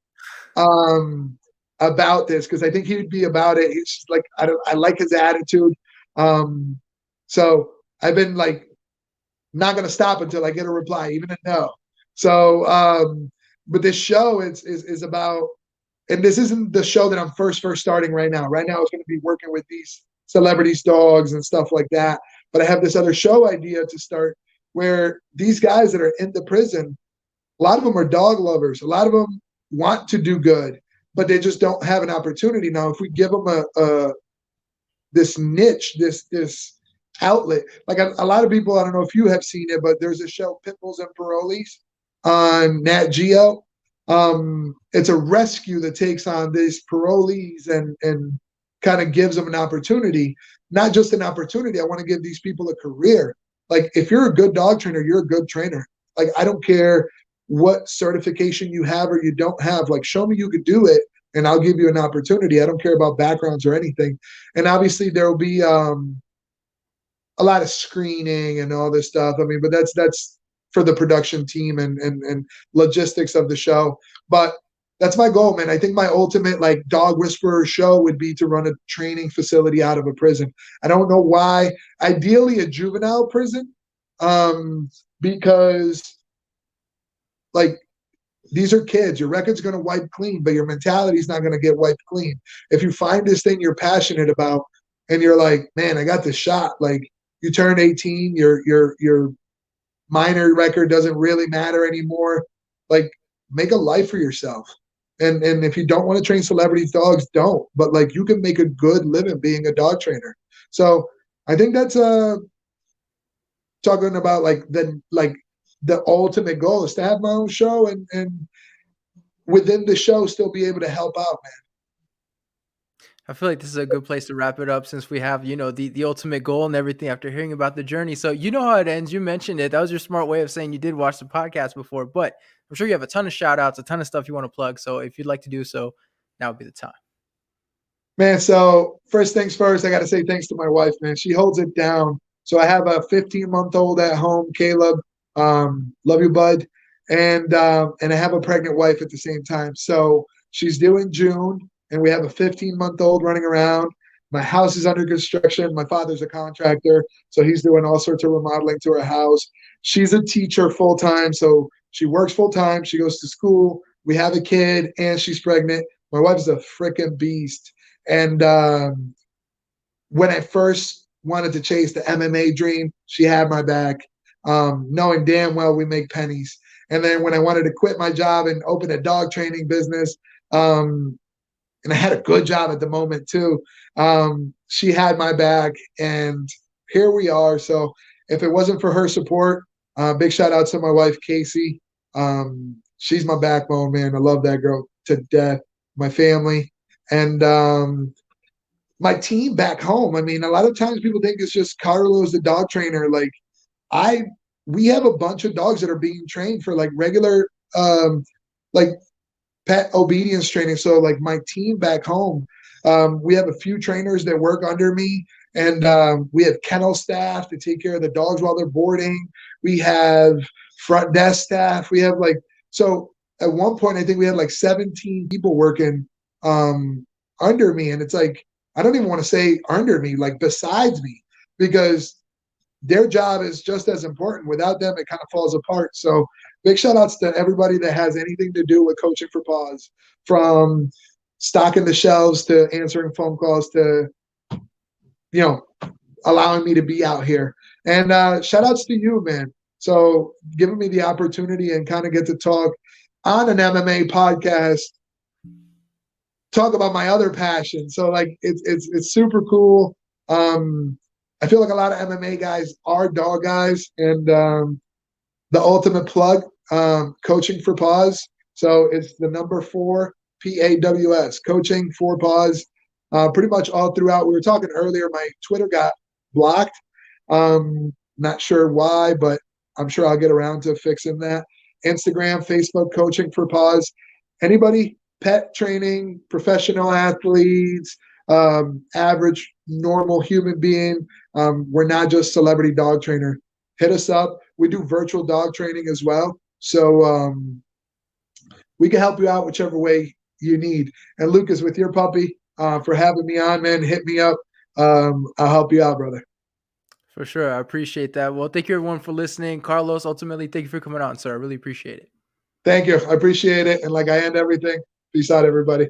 about this because I think he would be about it. He's just like, I like his attitude. Um, so I've been like, not gonna stop until I get a reply, even a no. So, but this show is about, and this isn't the show that I'm first starting right now. Right now, it's going to be working with these celebrities' dogs and stuff like that. But I have this other show idea to start where these guys that are in the prison, a lot of them are dog lovers. A lot of them want to do good, but they just don't have an opportunity. Now, if we give them a this niche, this outlet, like a lot of people, I don't know if you have seen it, but there's a show, Pitbulls and Parolees, on Nat Geo. It's a rescue that takes on these parolees and kind of gives them an opportunity. Not just an opportunity, I want to give these people a career. Like, if you're a good dog trainer, you're a good trainer. Like, I don't care what certification you have or you don't have. Like, show me you could do it and I'll give you an opportunity. I don't care about backgrounds or anything. And obviously there will be a lot of screening and all this stuff. I mean, but that's for the production team and logistics of the show. But that's my goal, man. I think my ultimate like dog whisperer show would be to run a training facility out of a prison. I don't know why. Ideally, a juvenile prison, because like, these are kids. Your record's going to wipe clean, but your mentality is not going to get wiped clean. If you find this thing you're passionate about, and you're like, man, I got this shot. Like, you turn 18, your minor record doesn't really matter anymore. Like, make a life for yourself. And if you don't want to train celebrity dogs, don't. But like, you can make a good living being a dog trainer. So I think that's talking about like the ultimate goal is to have my own show and within the show still be able to help out, man. I feel like this is a good place to wrap it up since we have, the ultimate goal and everything after hearing about the journey. So you know how it ends. You mentioned it. That was your smart way of saying you did watch the podcast before, but I'm sure you have a ton of shout outs, a ton of stuff you want to plug. So if you'd like to do so, now would be the time. Man, so first things first, I got to say thanks to my wife, man. She holds it down. So I have a 15-month-old at home, Caleb. Love you, bud. And I have a pregnant wife at the same time. So she's due in June, and we have a 15-month-old running around. My house is under construction. My father's a contractor, so he's doing all sorts of remodeling to our house. She's a teacher full time, so she works full time. She goes to school. We have a kid, and she's pregnant. My wife's a freaking beast. And when I first wanted to chase the MMA dream, she had my back, knowing damn well we make pennies. And then when I wanted to quit my job and open a dog training business, and I had a good job at the moment too, she had my back, and here we are. So if it wasn't for her support, big shout out to my wife, Casey. She's my backbone, man. I love that girl to death. My family. And my team back home. I mean, a lot of times people think it's just Carlos, the dog trainer. Like we have a bunch of dogs that are being trained for like regular, like pet obedience training. So like my team back home, we have a few trainers that work under me, and we have kennel staff to take care of the dogs while they're boarding. We have front desk staff. We have so at one point, I think we had like 17 people working under me. And it's like, I don't even want to say under me, like besides me, because their job is just as important. Without them, it kind of falls apart. So big shout outs to everybody that has anything to do with coaching for Paws, from stocking the shelves to answering phone calls to, allowing me to be out here. And shout outs to you, man. So giving me the opportunity and kind of get to talk on an MMA podcast, talk about my other passion. So like it's super cool. I feel like a lot of MMA guys are dog guys, and the ultimate plug, coaching for Paws. So it's the number 4 PAWS, coaching for Paws. Pretty much all throughout. We were talking earlier, my Twitter got blocked. Not sure why, but I'm sure I'll get around to fixing that. Instagram, Facebook, coaching for Paws. Anybody, pet training, professional athletes, average, normal human being. We're not just celebrity dog trainer. Hit us up. We do virtual dog training as well. So we can help you out whichever way you need. And Lucas, with your puppy, for having me on, man, hit me up. I'll help you out, brother. For sure. I appreciate that. Well, thank you everyone for listening. Carlos, ultimately, thank you for coming on, sir. I really appreciate it. Thank you. I appreciate it. And like I end everything, peace out, everybody.